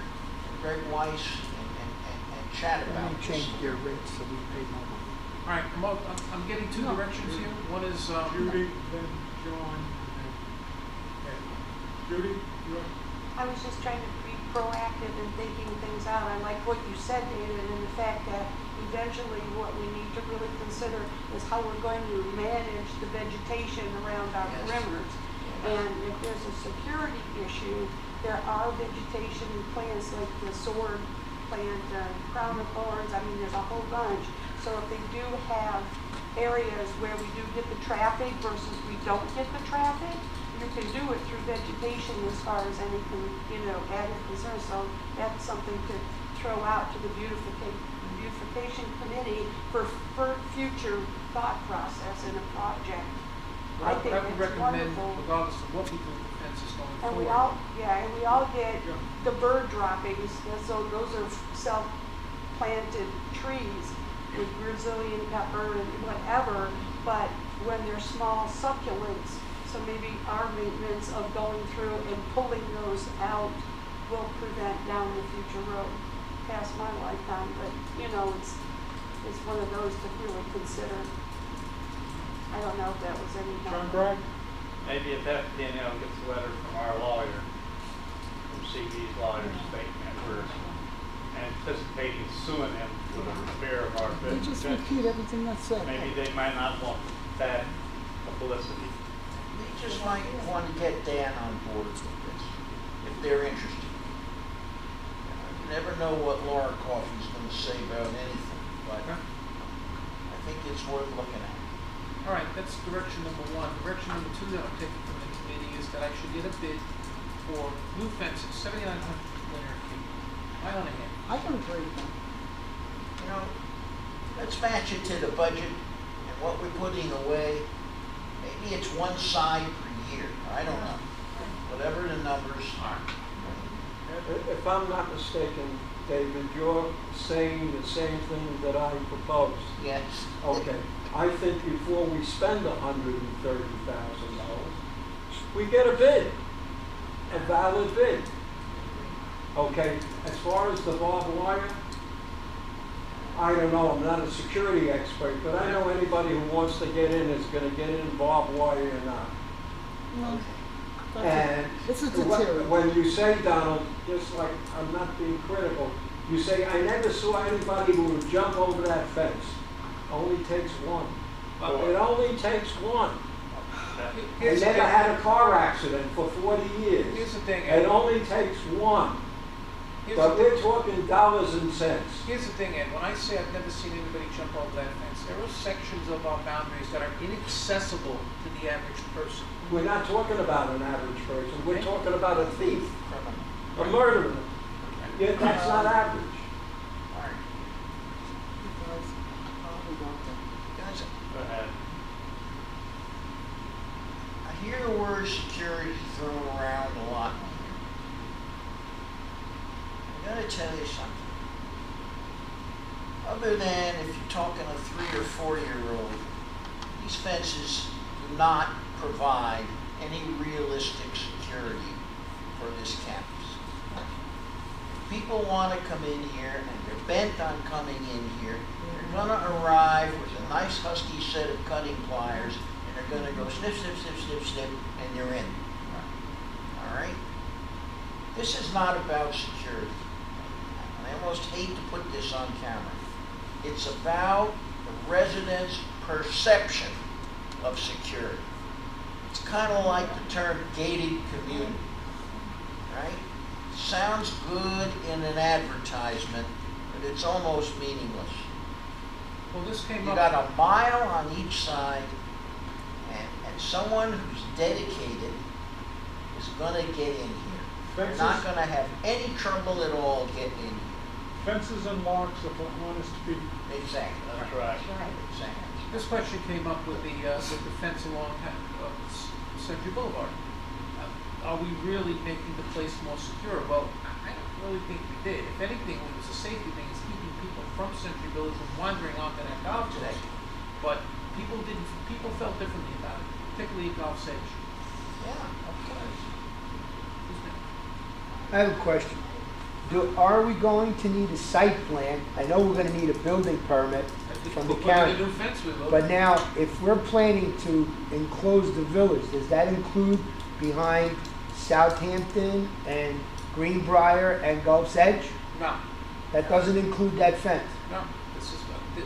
Greg Weiss, and chat Let about me this. change their rates so we pay more money. All right, I'm getting two No. directions here. One is, Judy, then John, and then Ed. Judy, you want? I was just trying to be proactive in thinking things out. I like what you said, David, and the fact that eventually what we need to really consider is how we're going to manage the vegetation around our Yes. perimeters. And if there's a security issue, there are vegetation plants like the sword plant, crown of thorns, I mean, there's a whole bunch. So if they do have areas where we do get the traffic versus we don't get the traffic, you can do it through vegetation as far as anything, added concern. So that's something to throw out to the beautification committee for future thought process in a project. I think I would it's recommend, wonderful. regardless of what we do with the fences going And forward. we all get the bird droppings, so those are self-planted trees with Brazilian pepper and whatever, but when they're small succulents, so maybe our maintenance of going through and pulling those out will prevent down the future road past my lifetime, but, it's one of those to really consider. I don't know if that was any. John Bragg? Maybe if FPL gets a letter from our lawyer, from CB's lawyers stating that we're anticipating suing them for the repair of our You just fence, repeat everything that's said. maybe they might not want that publicity. We just might want to get Dan on board with this, if they're interested. You never know what Laura Coffey's going to say about anything, but Okay. I think it's worth looking at. All right, that's direction number one. Direction number two that I'm taking from the committee is that I should get a bid for new fences, 7,900 linear feet. Am I on ahead? I can agree with that. know, let's match it to the budget and what we're putting away. Maybe it's one side per year, I don't know. Whatever the numbers are. If I'm not mistaken, David, you're saying the same thing that I proposed. Yes. Okay, I think before we spend $130,000, we get a bid, a valid bid. Okay, as far as the barbed wire, I don't know, I'm not a security expert, but I know anybody who wants to get in is gonna get in barbed wire or not. No, And it's a deterrent. when you say, Donald, just like, I'm not being critical, you say, I never saw anybody who would jump over that fence. Only takes one. It only takes one. I Here's the never thing. had a car accident for 40 years. Here's the thing, It Ed. only takes one. Here's But the we're thing. talking dollars and cents. Here's the thing, Ed, when I say I've never seen anybody jump over that fence, there are sections of our boundaries that are inaccessible to the average person. We're not talking about an average person. We're Okay. talking about a thief, a Right. murderer. Yeah, that's not average. All right. Guys, Go ahead. I hear the word security thrown around a lot. I gotta tell you something. Other than if you're talking a 3 or 4-year-old, these fences do not provide any realistic security for this campus. People want to come in here and they're bent on coming in here. They're gonna arrive with a nice husky set of cutting pliers and they're gonna go snip, snip, snip, snip, snip, and they're in. All right? This is not about security. I almost hate to put this on camera. It's about the residents' perception of security. It's kind of like the term gated community, right? Sounds good in an advertisement, but it's almost meaningless. Well, this came You up. got a mile on each side, and someone who's dedicated is gonna get in here. They're not gonna have any trouble at all getting in here. Fences and locks are for honest people. Exactly. That's right. Exactly. This question came up with the fence along Century Boulevard. Are we really making the place more secure? Well, I don't really think we did. If anything, it was a safety thing. It's keeping people from Century Village from wandering onto that golf course. But people felt differently about it, particularly at Golf Edge. Yeah, of course. I have a question. Are we going to need a site plan? I know we're gonna need a building permit from the Put in a county. new fence, we will. But now, if we're planning to enclose the village, does that include behind Southampton and Greenbrier and Gulf's Edge? No, That doesn't include that fence? no. This is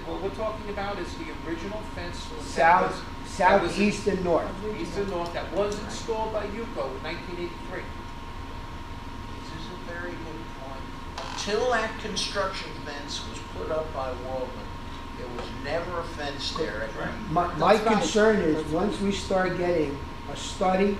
what we're talking about is the original fence. South, east, and north. East and north that was installed by UCO in 1983. This is a very good point. Until that construction fence was put up by Waldman, there was never a fence there. My That's right. concern is, once we start getting a study,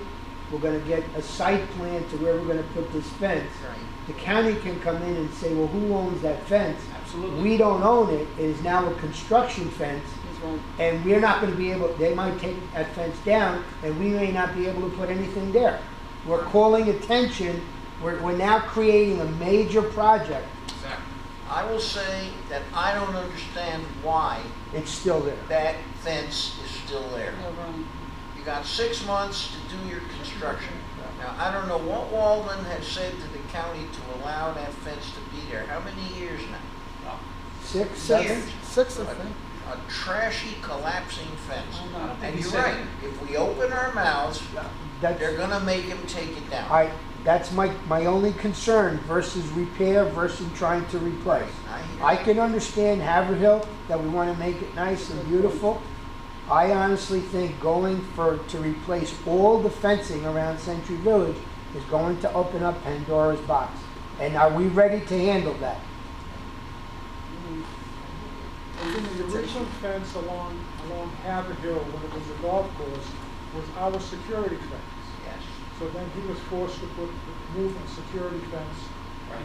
we're gonna get a site plan to where we're gonna put this fence. Right. The county can come in and say, well, who owns that fence? Absolutely. We don't own it, it is now a construction fence, He's right. and we're not gonna be able, they might take that fence down, and we may not be able to put anything there. We're calling attention, we're now creating a major project, Exactly. I will say that I don't understand why it's still there. that fence is still there. Yeah, right. You got 6 months to do your construction. Now, I don't know what Waldman has said to the county to allow that fence to be there. How many years now? 6, 7? Years. 6, I think. A trashy, collapsing fence. I know. And He you're said right, it. if we open our mouths, That's, they're gonna make him take it down. that's my only concern versus repair versus trying to replace. I can understand Haverhill, that we wanna make it nice and beautiful. I honestly think going to replace all the fencing around Century Village is going to open up Pandora's box. And are we ready to handle that? The original fence along Haverhill, when it was a golf course, was our security fence. Yes. So then he was forced to move a security fence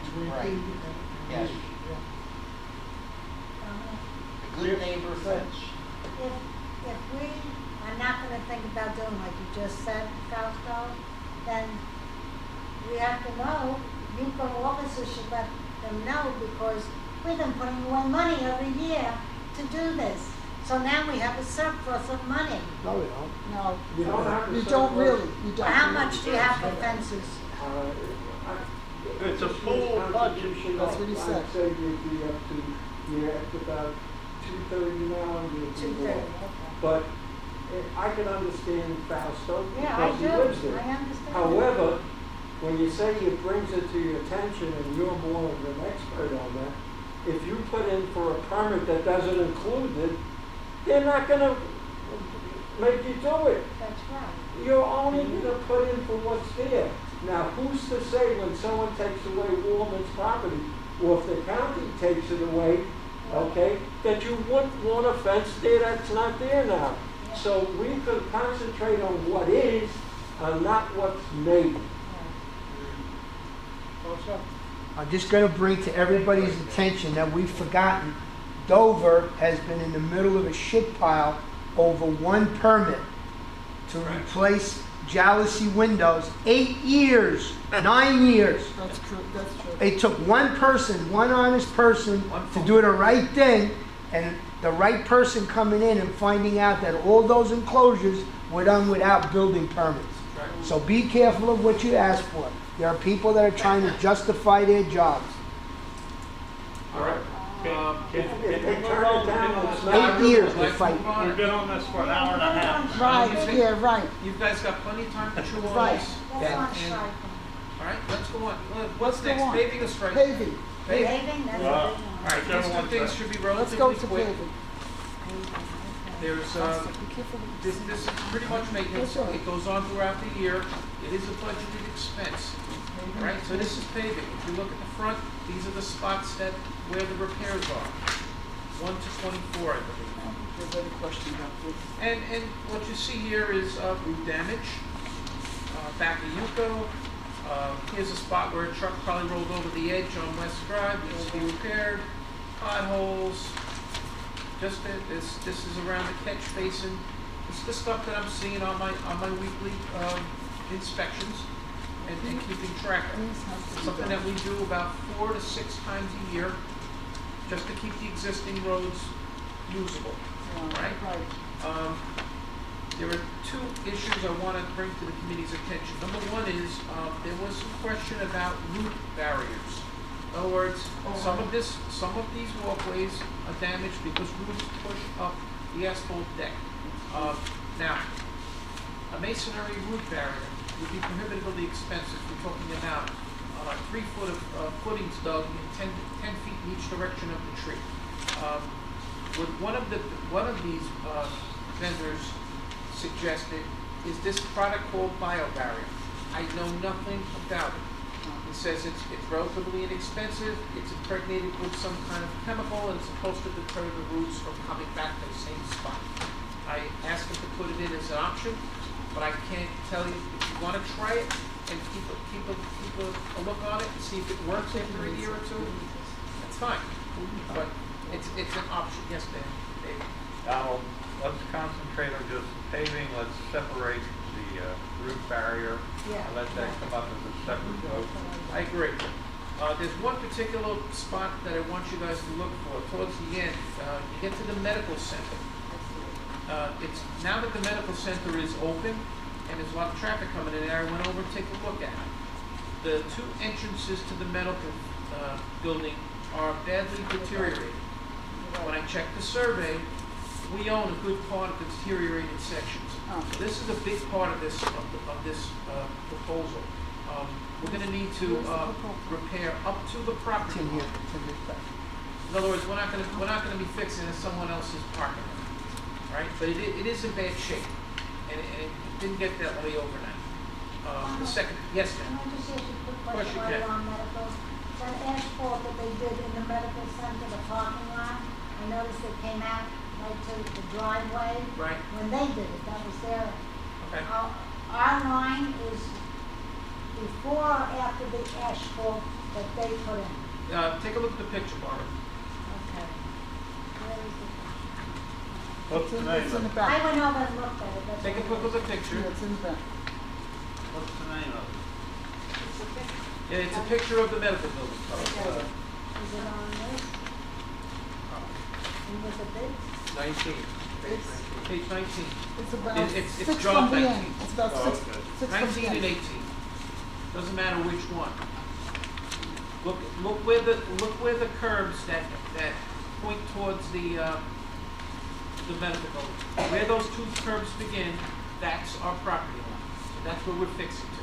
between Right. he and Yes. me. Yeah. good neighbor fence. If we are not gonna think about doing like you just said, Fausto, then we have to know, you officers should let them know, because we've been putting away money every year to do this. So now we have a surplus of money. No, we don't. No, You don't have to you say don't what- really, you don't. How much do you have for fences? It's a full budget. That's what he said. I'd say you'd be up to, you're at about 230 now, and you'd be 230, more. okay. But I can understand Fausto Yeah, I because he do, lives there. I understand. However, when you say it brings it to your attention and you're more of an expert on that, if you put in for a permit that doesn't include it, they're not gonna make you do it. That's right. You're only gonna put in for what's there. Now, who's to say when someone takes away Woolman's property, or if the county takes it away, okay, that you wouldn't want a fence there that's not there now? So we could concentrate on what is and not what's maybe. I'm just gonna bring to everybody's attention that we've forgotten, Dover has been in the middle of a shit pile over one permit to replace jalousie windows, 8 years, 9 years. That's true, that's true. It took one person, one honest person, to do the right thing, and the right person coming in and finding out that all those enclosures were done without building permits. So be careful of what you ask for. There are people that are trying to justify their jobs. All right. If they turn it down, it's 8 not. years to Like, fight. move on. We've been on this for an hour and a half. Right, yeah, right. You guys got plenty of time to chew on Right. this. That's Yeah. not And- striking. All right, let's go on. What's Let's go next? on. Paving or striping? Paving, Paving, that's a big Well, All one. right, these Whichever two one's things best. should be let's go relatively to quick. paving. There's, Be careful with this is pretty much maintenance. That's right. It goes on throughout the year. It is a budgeted expense. All right, so this is paving. If you look at the front, these are the spots that, where the repairs are. 1 to 24, I believe. There's any question about this. And what you see here is root damage, back of Yuko. Here's a spot where a truck probably rolled over the edge on West Drive, needs to be repaired. Potholes. Just this is around the catch basin. It's the stuff that I'm seeing on my weekly inspections and keeping track of. This has to be Something done. that we do about 4 to 6 times a year, just to keep the existing roads usable. Yeah, Right. There are 2 issues I want to bring to the committee's attention. Number one is, there was some question about root barriers. In other words, some of these walkways are damaged because roots push up the asphalt deck. Now, a masonry root barrier would be prohibitively expensive. We're talking about 3 foot of footings dug in 10 feet in each direction of the tree. What one of these vendors suggested is this product called BioBarrier. I know nothing about it. It says it's relatively inexpensive, it's impregnated with some kind of chemical, and it's supposed to deter the roots from coming back to the same spot. I asked them to put it in as an option, but I can't tell you if you want to try it and keep a look on it and see if it works after a year or 2. That's fine, but it's an option. Yes, Dave. Donald, let's concentrate on just paving, let's separate the root barrier, Yeah. and let that come up as a separate vote. I agree. There's one particular spot that I want you guys to look for towards the end. You get to the medical center. It's now that the medical center is open and there's a lot of traffic coming in there, I went over and take a look at it. The 2 entrances to the medical building are badly deteriorated. When I checked the survey, we own a good part of the deteriorated sections. Oh. So this is a big part of this proposal. We're going to need to repair up to the property Tin here, line. tin this back. In other words, we're not going to be fixing it in someone else's parking lot, right? But it is in bad shape, and it didn't get that way overnight. The second, yes, Can ma'am. I just ask you a quick Of course question you while can. you're on medical? That asphalt that they did in the medical center, the parking lot, I noticed it came out right to the driveway. Right. When they did it, that was their, Okay. our line is before or after the asphalt that they put in. Take a look at the picture, Barbara. Okay. Where is it? What's the name It's in the of it? I back. went over and looked at it. That's Take a all. quick look at the picture. Yeah, it's in the back. What's the name of it? Yeah, it's a picture of the medical building. Is it on this? And with the bids? 19, It's, page 19. it's about It's six job from the 19. end. It's about Oh, six, okay. six from 19 the and end. 18. Doesn't matter which one. Look where the curbs that point towards the medical building. Where those two curbs begin, that's our property line. So that's where we're fixing to.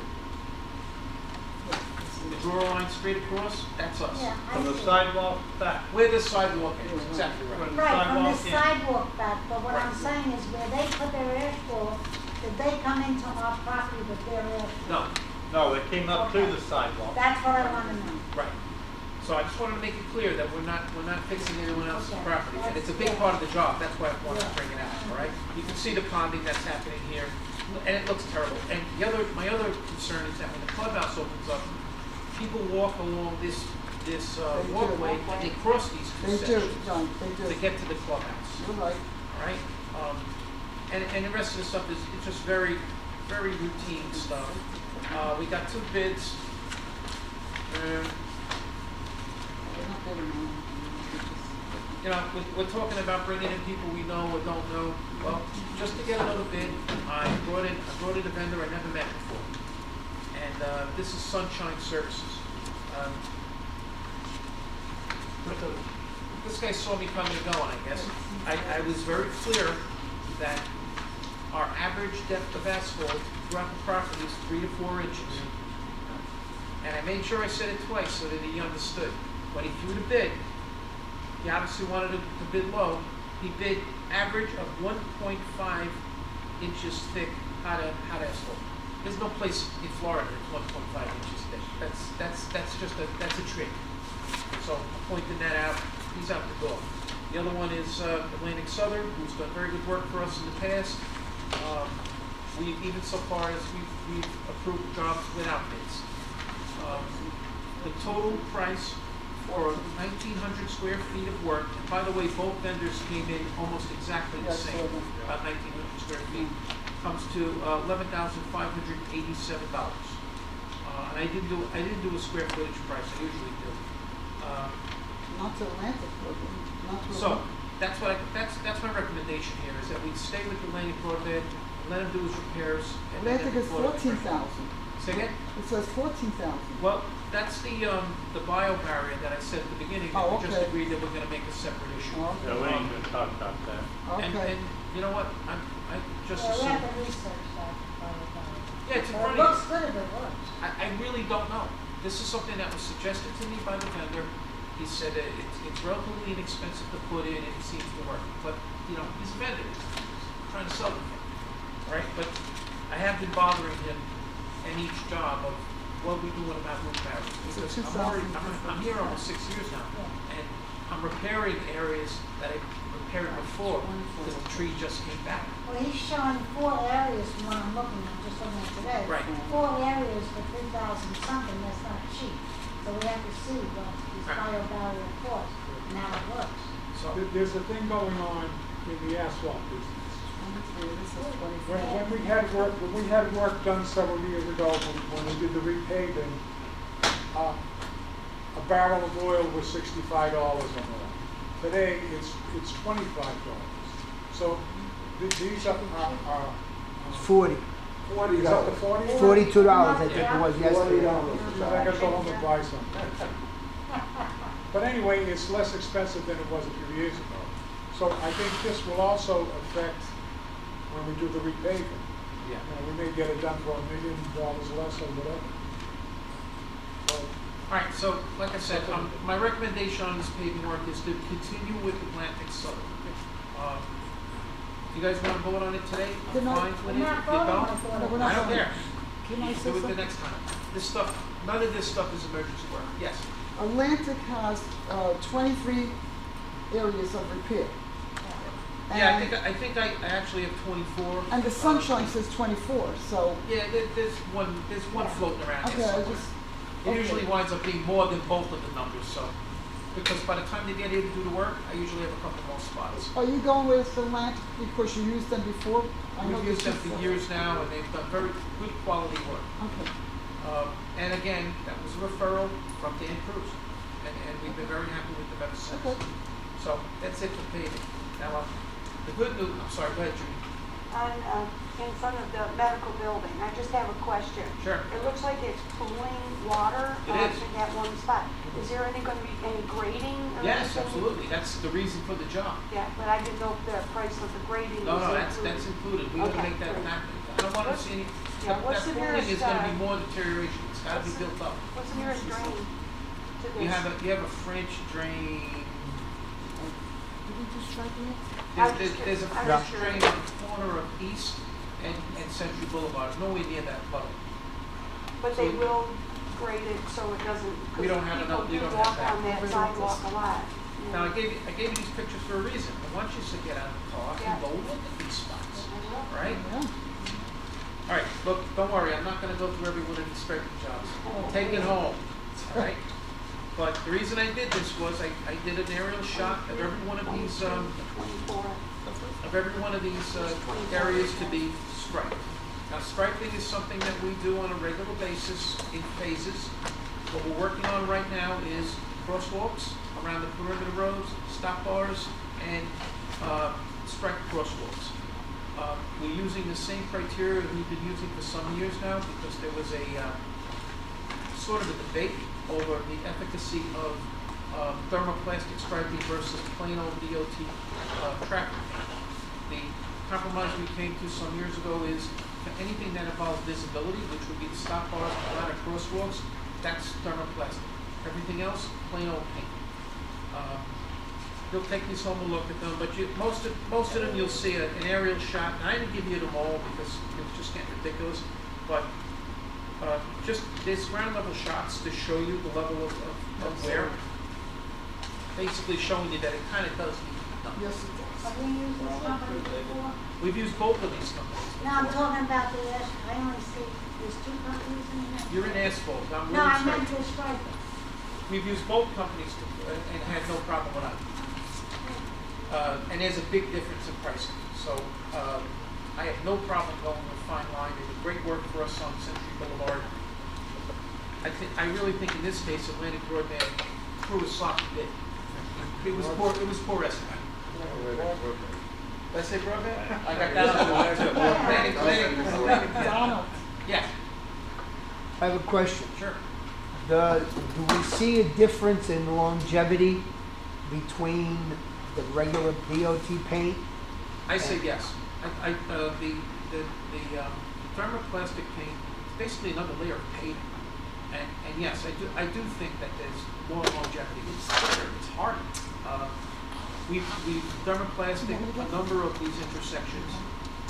The draw line straight across, that's us. Yeah, I From the see. sidewalk back. Where the sidewalk ends, exactly right. Where the Right, from the sidewalk ends. sidewalk back, but what I'm saying is where they put their asphalt, did they come into our property with their asphalt? No, No, it came up to Okay. the sidewalk. That's what I wanna know. right. So I just wanted to make it clear that we're not fixing anyone else's Okay. property. And it's a big Yeah. part of the job, that's why I wanted to Yeah. bring it out, all right? You can see the ponding that's happening here, and it looks terrible. And my other concern is that when the clubhouse opens up, people walk along this do. walkway and they cross these two They do, sections John, they to do. get to the clubhouse, You're right. all right? And the rest of the stuff is it's just very, very routine stuff. We got 2 bids. They're not bidding on it. You know, we're talking about bringing in people we know or don't know. Well, just to get another bid, I brought in a vendor I never met before. And this is Sunshine Services. This guy saw me coming and going, I guess. I was very clear that our average depth of asphalt throughout the property is 3 to 4 inches. And I made sure I said it twice so that he understood. When he threw the bid, he obviously wanted to bid low. He bid average of 1.5 inches thick hot asphalt. There's no place in Florida that's 1.5 inches thick. That's just a trick. So I'm pointing that out. He's out the door. The other one is Atlantic Southern, who's done very good work for us in the past. Even so far as we've approved jobs without bids. The total price for 1,900 square feet of work, and by the way, both vendors came in almost exactly the Yes, same, sir. about 1,900 square feet, comes to $11,587. And I didn't do a square footage price, I usually do. Not to Atlantic, not to. So, that's my recommendation here, is that we stay with the Atlantic broadband, let him do his repairs. And then Atlantic is go to- 14,000. Say again? It says 14,000. Well, that's the bio barrier that I said at the beginning, that Oh, we just okay. agreed that we're gonna make a separate issue. Oh, Yeah, we ain't gonna talk about that. And Okay. you know what, I just Yeah, we assume, have to research that. yeah, it's in But front it of looks you. good if it works. I really don't know. This is something that was suggested to me by the vendor. He said that it's relatively inexpensive to put in and it seems to work. But, you know, he's a vendor, he's trying to sell the thing, right? But I have been bothering him in each job of what we doing about roof barriers. Because I'm here almost 6 years now. And I'm repairing areas that I repaired before because the tree just came back. Well, he's showing 4 areas from what I'm looking at, just looking at today. Right. 4 areas for 3,000 something, that's not cheap. So we have to see what these Right. bio barrier costs and how it works. So, There's a thing going on in the asphalt business. 23, this is 24. When we had work done several years ago, when we did the repaving, a barrel of oil was $65 or more. Today, it's $25. So these are It's 40. 40, is that the 40? $42, I think it was yesterday. So I gotta go home and buy some. But anyway, it's less expensive than it was a few years ago. So I think this will also affect when we do the repaving. yeah. We may get it done for $1 million less or whatever. So, All right, so like I said, my recommendation on this paving work is to continue with Atlantic Southern. You guys want to vote on it today? I'm Can I- fine with it. We're not You voting don't? on it. No, we're not I don't voting. care. Can I say Do it the something? next time. This stuff, none of this stuff is emergency work. Yes. Atlantic has 23 areas of repair. Yeah, And- I think I actually have 24. And the Sunshine says 24, so, Yeah, there's one floating around okay, here I somewhere. just, It usually winds up being more than both of the numbers, so. because by the time they get here to do the work, I usually have a couple more spots. Are you going with Atlantic because you used them before? I know We've used this them is- for years now, and they've done very good quality work. Okay. And again, that was a referral from Dan Cruz, and we've been very happy with them ever since. Okay. So that's it for paving. Now, the good news, I'm sorry, go ahead, Judy. In front of the medical building, I just have a question. Sure. It looks like it's pooling water It is. in that one spot. Is there going to be any grading or Yes, anything? absolutely. That's the reason for the job. Yeah, but I didn't know if the price of the grading No, was no, included. that's included. We want to Okay, make that great. happen. I don't want to see any, Yeah, what's that the pooling is nearest, going to be uh, more deterioration. It's got to be built up. What's the nearest drain to this? You have a French drain. Did we just try that? There's a I'm French sure. drain on the corner of East and Century Boulevard, nowhere near that puddle. But they will grade it so it doesn't, We don't have enough- we don't have People do walk that. on that sidewalk a lot. Now, I gave you these pictures for a reason. I want you to get out of the car Yeah. and go look at these spots, right? Yeah. All right, look, don't worry, I'm not gonna go through every one of these striping jobs. Take it home, all right? But the reason I did this was I did an aerial shot of every one of these, 24. of every one of these areas to be striped. Now, striping is something that we do on a regular basis in phases. What we're working on right now is crosswalks around the perimeter roads, stop bars, and striped crosswalks. We're using the same criteria we've been using for some years now because there was a sort of a debate over the efficacy of thermoplastic striping versus plain old DOT traffic paint. The compromise we came to some years ago is for anything that involves visibility, which would be the stop bars, a lot of crosswalks, that's thermoplastic. Everything else, plain old paint. You'll take these home and look at them, but most of them you'll see an aerial shot. And I didn't give you them all because it was just getting ridiculous, but just there's ground level shots to show you the level of wear. Basically showing you that it kind of does need to be done. Yes, it does. Have you used this company before? We've used both of these companies. No, I'm talking about the, I only see, there's two companies in here. You're in asphalt, I'm No, I really meant sorry. the striper. We've used both companies and had no problem with that. And there's a big difference in pricing. So I have no problem going with Fine Line. They did great work for us on Century Boulevard. I really think in this case, Atlantic Broadband threw a sloppy bid. It was poor estimate. Did I say Broadband? I got that on the line too. Atlantic. Donald. Yeah, I have a question. sure. Do we see a difference in longevity between the regular DOT paint? I say yes. The thermoplastic paint is basically another layer of paving. And yes, I do think that there's more longevity. It's thicker, it's harder. We've thermoplastic a number of these intersections,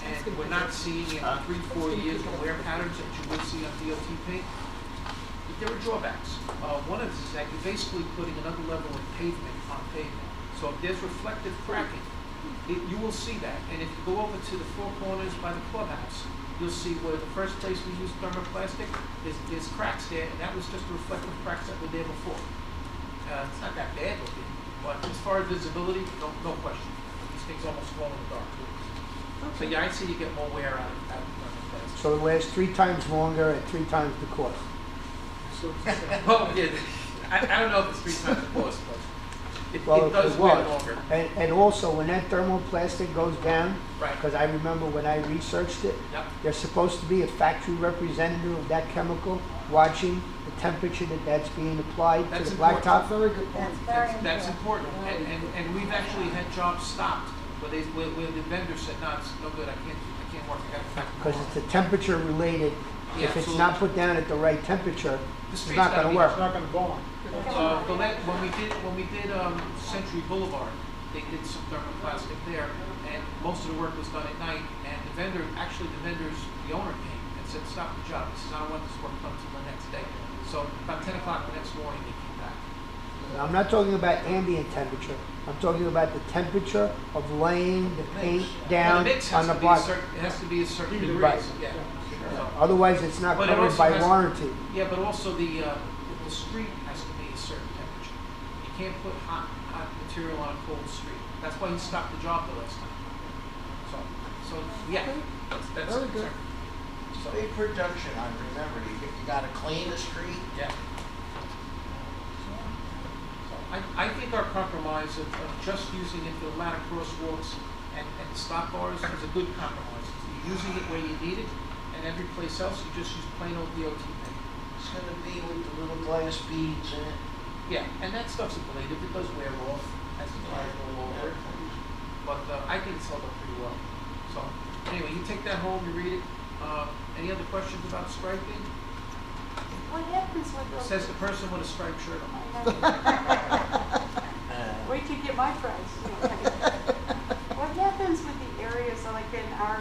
and we're not seeing in 3-4 years the wear patterns that you would see on DOT paint. But there are drawbacks. One of them is that you're basically putting another level of pavement on pavement. So if there's reflective cracking, you will see that. And if you go over to the four corners by the clubhouse, you'll see where the first place we used thermoplastic, there's cracks there, and that was just the reflective cracks that were there before. It's not that bad looking, but as far as visibility, no question. These things almost glow in the dark. So yeah, I'd say you get more wear out of thermoplastic. So it lasts 3 times longer at 3 times the cost. Well, yeah, I don't know if it's 3 times the cost, but it Well, does it wear was. longer. And also, when that thermoplastic goes down, Right. because I remember when I researched it, Yep. there's supposed to be a factory representative of that chemical watching the temperature that's being applied to That's the important. blacktop. Very good point. That's very That's important. important, and we've actually had jobs stopped where the vendor said, no, it's no good, I can't work, I gotta go back. Because it's a temperature related. Yeah, If it's absolutely. not put down at the right temperature, The it's street's not gotta gonna be- work. It's not gonna go on. When we did Century Boulevard, they did some thermoplastic there, and most of the work was done at night, and the owner came and said, stop the job, he says, I don't want this work done until the next day. So about 10 o'clock the next morning, they came back. I'm not talking about ambient temperature. I'm talking about the temperature of laying the paint Well, down the mix on has the to be block. it has to be a certain degree, Right. yeah. So- Otherwise, it's not But it covered also by has- warranty. Yeah, but also the street has to be a certain temperature. You can't put hot material on a cold street. That's why he stopped the job the last time. So, yeah, that's Very it. good. So, Big production, I remember, you gotta clean the street. yeah. I think our compromise of just using it for the ladder crosswalks and stop bars is a good compromise. You're using it where you need it, and every place else you just use plain old DOT paint. It's gonna be with the little glass beads in it. Yeah, and that stuff's ablative, it does wear off as the time goes over. But I think it's held up pretty well. So, anyway, you take that home, you read it. Any other questions about striping? What happens with those? Says the person with a striped shirt on. Wait till you get my price. What happens with the areas, so like in our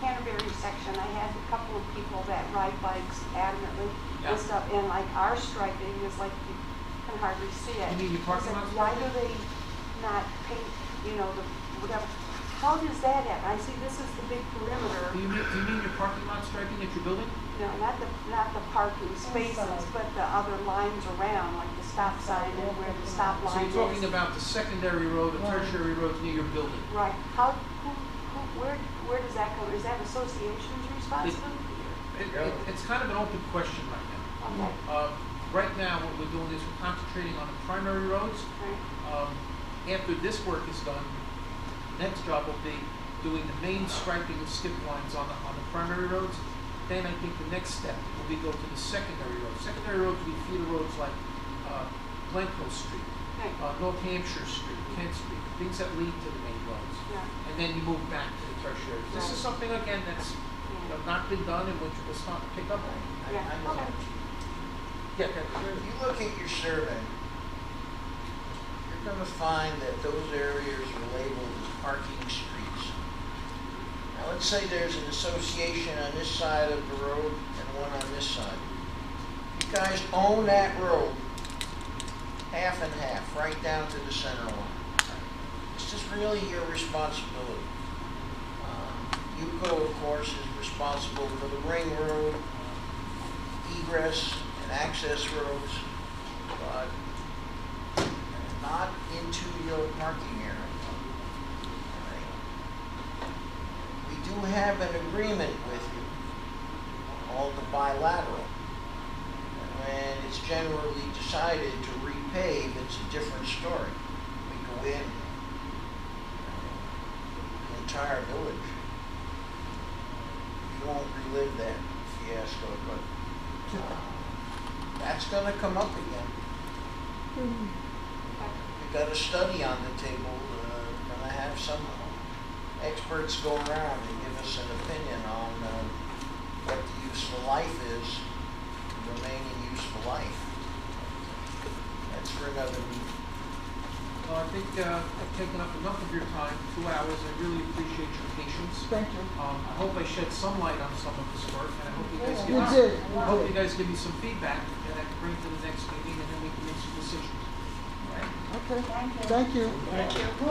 Canterbury section, I had a couple of people that ride bikes adamantly Yeah. and stuff, and like our striping is like you can hardly see it. You mean your parking It's like, lot why do they not paint, you know, the whatever? How does that happen? I see this is the big perimeter. Do you mean your parking lot striping that you're building? No, not the parking spaces, but the other lines around, like the stop sign and where the stop So line you're talking is. about the secondary road, the tertiary roads near your building. Right, where does that come? Is that association's responsibility? It's kind of an open question right now. Okay, Right now, what we're doing is we're concentrating on the primary roads. right, After this work is done, next job will be doing the main striping and skip lines on the primary roads. Then I think the next step will be go to the secondary roads. Secondary roads will be feeder roads like Glencoe Street, okay, North Hampshire Street, Kent Street, things that lead to the main roads. yeah, And then you move back to the tertiary. This is Right. something, again, that's not been done and which we're starting to pick up on. yeah, I know. okay. Yeah, If you look at your survey, you're gonna find that those areas are labeled as parking streets. Now, let's say there's an association on this side of the road and one on this side. You guys own that road, half and half, right down to the center line. This is really your responsibility. UCO, of course, is responsible for the ring road, egress and access roads, but not into your parking area. All right. We do have an agreement with you called the bilateral. And when it's generally decided to repave, it's a different story. We go in, the entire village. You won't relive that fiasco, but that's gonna come up again. We've got a study on the table, gonna have some experts go around and give us an opinion on what the useful life is, the remaining useful life. That's for another meeting. Well, I think I've taken up enough of your time, 2 hours. I really appreciate your patience. Thank you. I hope I shed some light on some of this work, and I hope you guys You give did. me, I hope you guys give me some feedback that I can bring to the next meeting, and then we can make some decisions. All right? Okay, Thank you. thank you. Thank you.